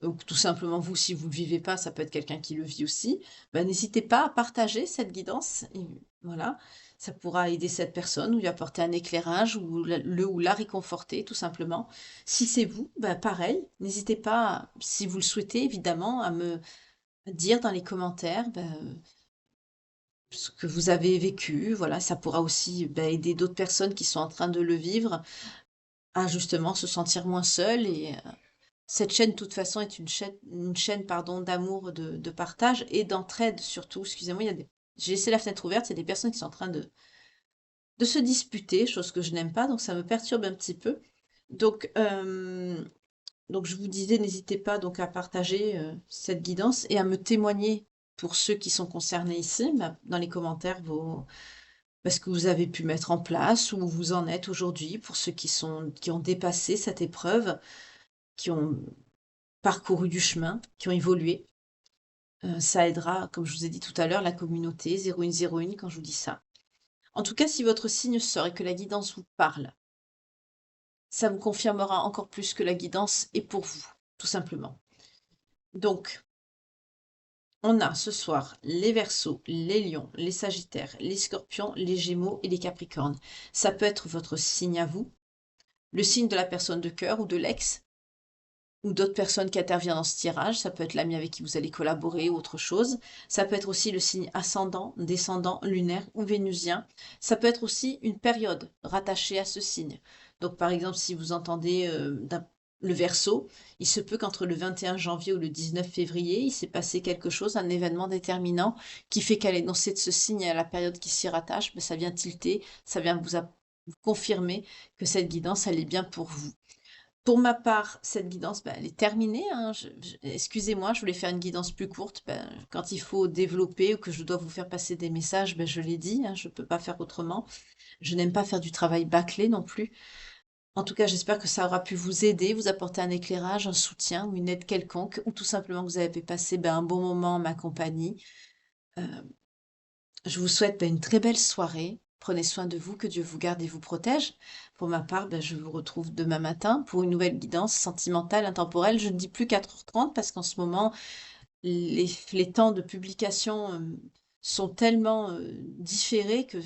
Donc, tout simplement, vous, si vous ne le vivez pas, ça peut être quelqu'un qui le vit aussi. N'hésitez pas à partager cette guidance. Et voilà, ça pourra aider cette personne ou lui apporter un éclairage ou le ou la réconforter, tout simplement. Si c'est vous, pareil, n'hésitez pas, si vous le souhaitez, évidemment, à me dire dans les commentaires ce que vous avez vécu. Voilà, ça pourra aussi aider d'autres personnes qui sont en train de le vivre à justement se sentir moins seules et cette chaîne, de toute façon, est une chaîne pardon, d'amour, de partage et d'entraide surtout. Excusez-moi, j'ai laissé la fenêtre ouverte, il y a des personnes qui sont en train de se disputer, chose que je n'aime pas, donc ça me perturbe un petit peu. Donc, je vous disais, n'hésitez pas donc à partager cette guidance et à me témoigner pour ceux qui sont concernés ici, dans les commentaires, ce que vous avez pu mettre en place, où vous en êtes aujourd'hui, pour ceux qui ont dépassé cette épreuve, qui ont parcouru du chemin, qui ont évolué. Ça aidera, comme je vous ai dit tout à l'heure, la communauté 0101 quand je vous dis ça. En tout cas, si votre signe sort et que la guidance vous parle, ça vous confirmera encore plus que la guidance est pour vous, tout simplement. Donc, on a ce soir les Verseaux, les Lions, les Sagittaires, les Scorpions, les Gémeaux et les Capricornes. Ça peut être votre signe à vous, le signe de la personne de cœur ou de l'ex, ou d'autres personnes qui interviennent dans ce tirage. Ça peut être l'ami avec qui vous allez collaborer ou autre chose. Ça peut être aussi le signe ascendant, descendant, lunaire ou vénusien. Ça peut être aussi une période rattachée à ce signe. Donc par exemple, si vous entendez le Verseau, il se peut qu'entre le 21 janvier ou le 19 février, il s'est passé quelque chose, un événement déterminant qui fait qu'à l'énoncé de ce signe et à la période qui s'y rattache, ça vient tilter, ça vient vous confirmer que cette guidance, elle est bien pour vous. Pour ma part, cette guidance, elle est terminée, hein. Excusez-moi, je voulais faire une guidance plus courte. Quand il faut développer ou que je dois vous faire passer des messages, je l'ai dit, hein, je ne peux pas faire autrement. Je n'aime pas faire du travail bâclé non plus. En tout cas, j'espère que ça aura pu vous aider, vous apporter un éclairage, un soutien ou une aide quelconque, ou tout simplement que vous avez passé un bon moment en ma compagnie. Euh, je vous souhaite une très belle soirée. Prenez soin de vous, que Dieu vous garde et vous protège. Pour ma part, je vous retrouve demain matin pour une nouvelle guidance sentimentale, intemporelle. Je ne dis plus 4h30 parce qu'en ce moment, les temps de publication sont tellement différés que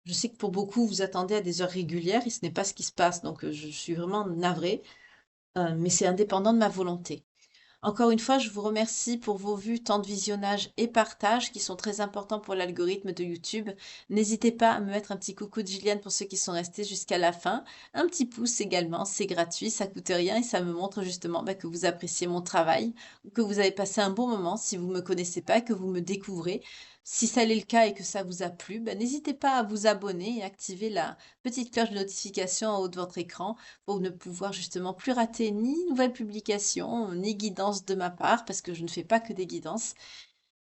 je sais que pour beaucoup, vous attendez à des heures régulières et ce n'est pas ce qui se passe. Donc, je suis vraiment navrée, mais c'est indépendant de ma volonté. Encore une fois, je vous remercie pour vos vues, temps de visionnage et partage qui sont très importants pour l'algorithme de YouTube. N'hésitez pas à me mettre un petit coucou de Gilliane pour ceux qui sont restés jusqu'à la fin. Un petit pouce également, c'est gratuit, ça coûte rien et ça me montre justement que vous appréciez mon travail ou que vous avez passé un bon moment si vous ne me connaissez pas, que vous me découvrez. Si ça l'est le cas et que ça vous a plu, n'hésitez pas à vous abonner et activer la petite cloche de notification en haut de votre écran pour ne pouvoir justement plus rater ni nouvelles publications, ni guidance de ma part, parce que je ne fais pas que des guidances.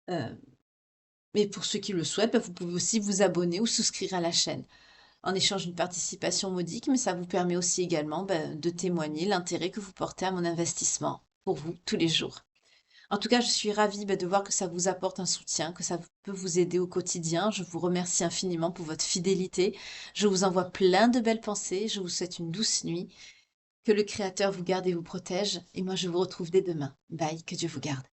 Euh, mais pour ceux qui le souhaitent, vous pouvez aussi vous abonner ou souscrire à la chaîne. En échange d'une participation modique, mais ça vous permet aussi également de témoigner l'intérêt que vous portez à mon investissement pour vous tous les jours. En tout cas, je suis ravie de voir que ça vous apporte un soutien, que ça peut vous aider au quotidien. Je vous remercie infiniment pour votre fidélité. Je vous envoie plein de belles pensées. Je vous souhaite une douce nuit. Que le Créateur vous garde et vous protège. Et moi, je vous retrouve dès demain. Bye, que Dieu vous garde.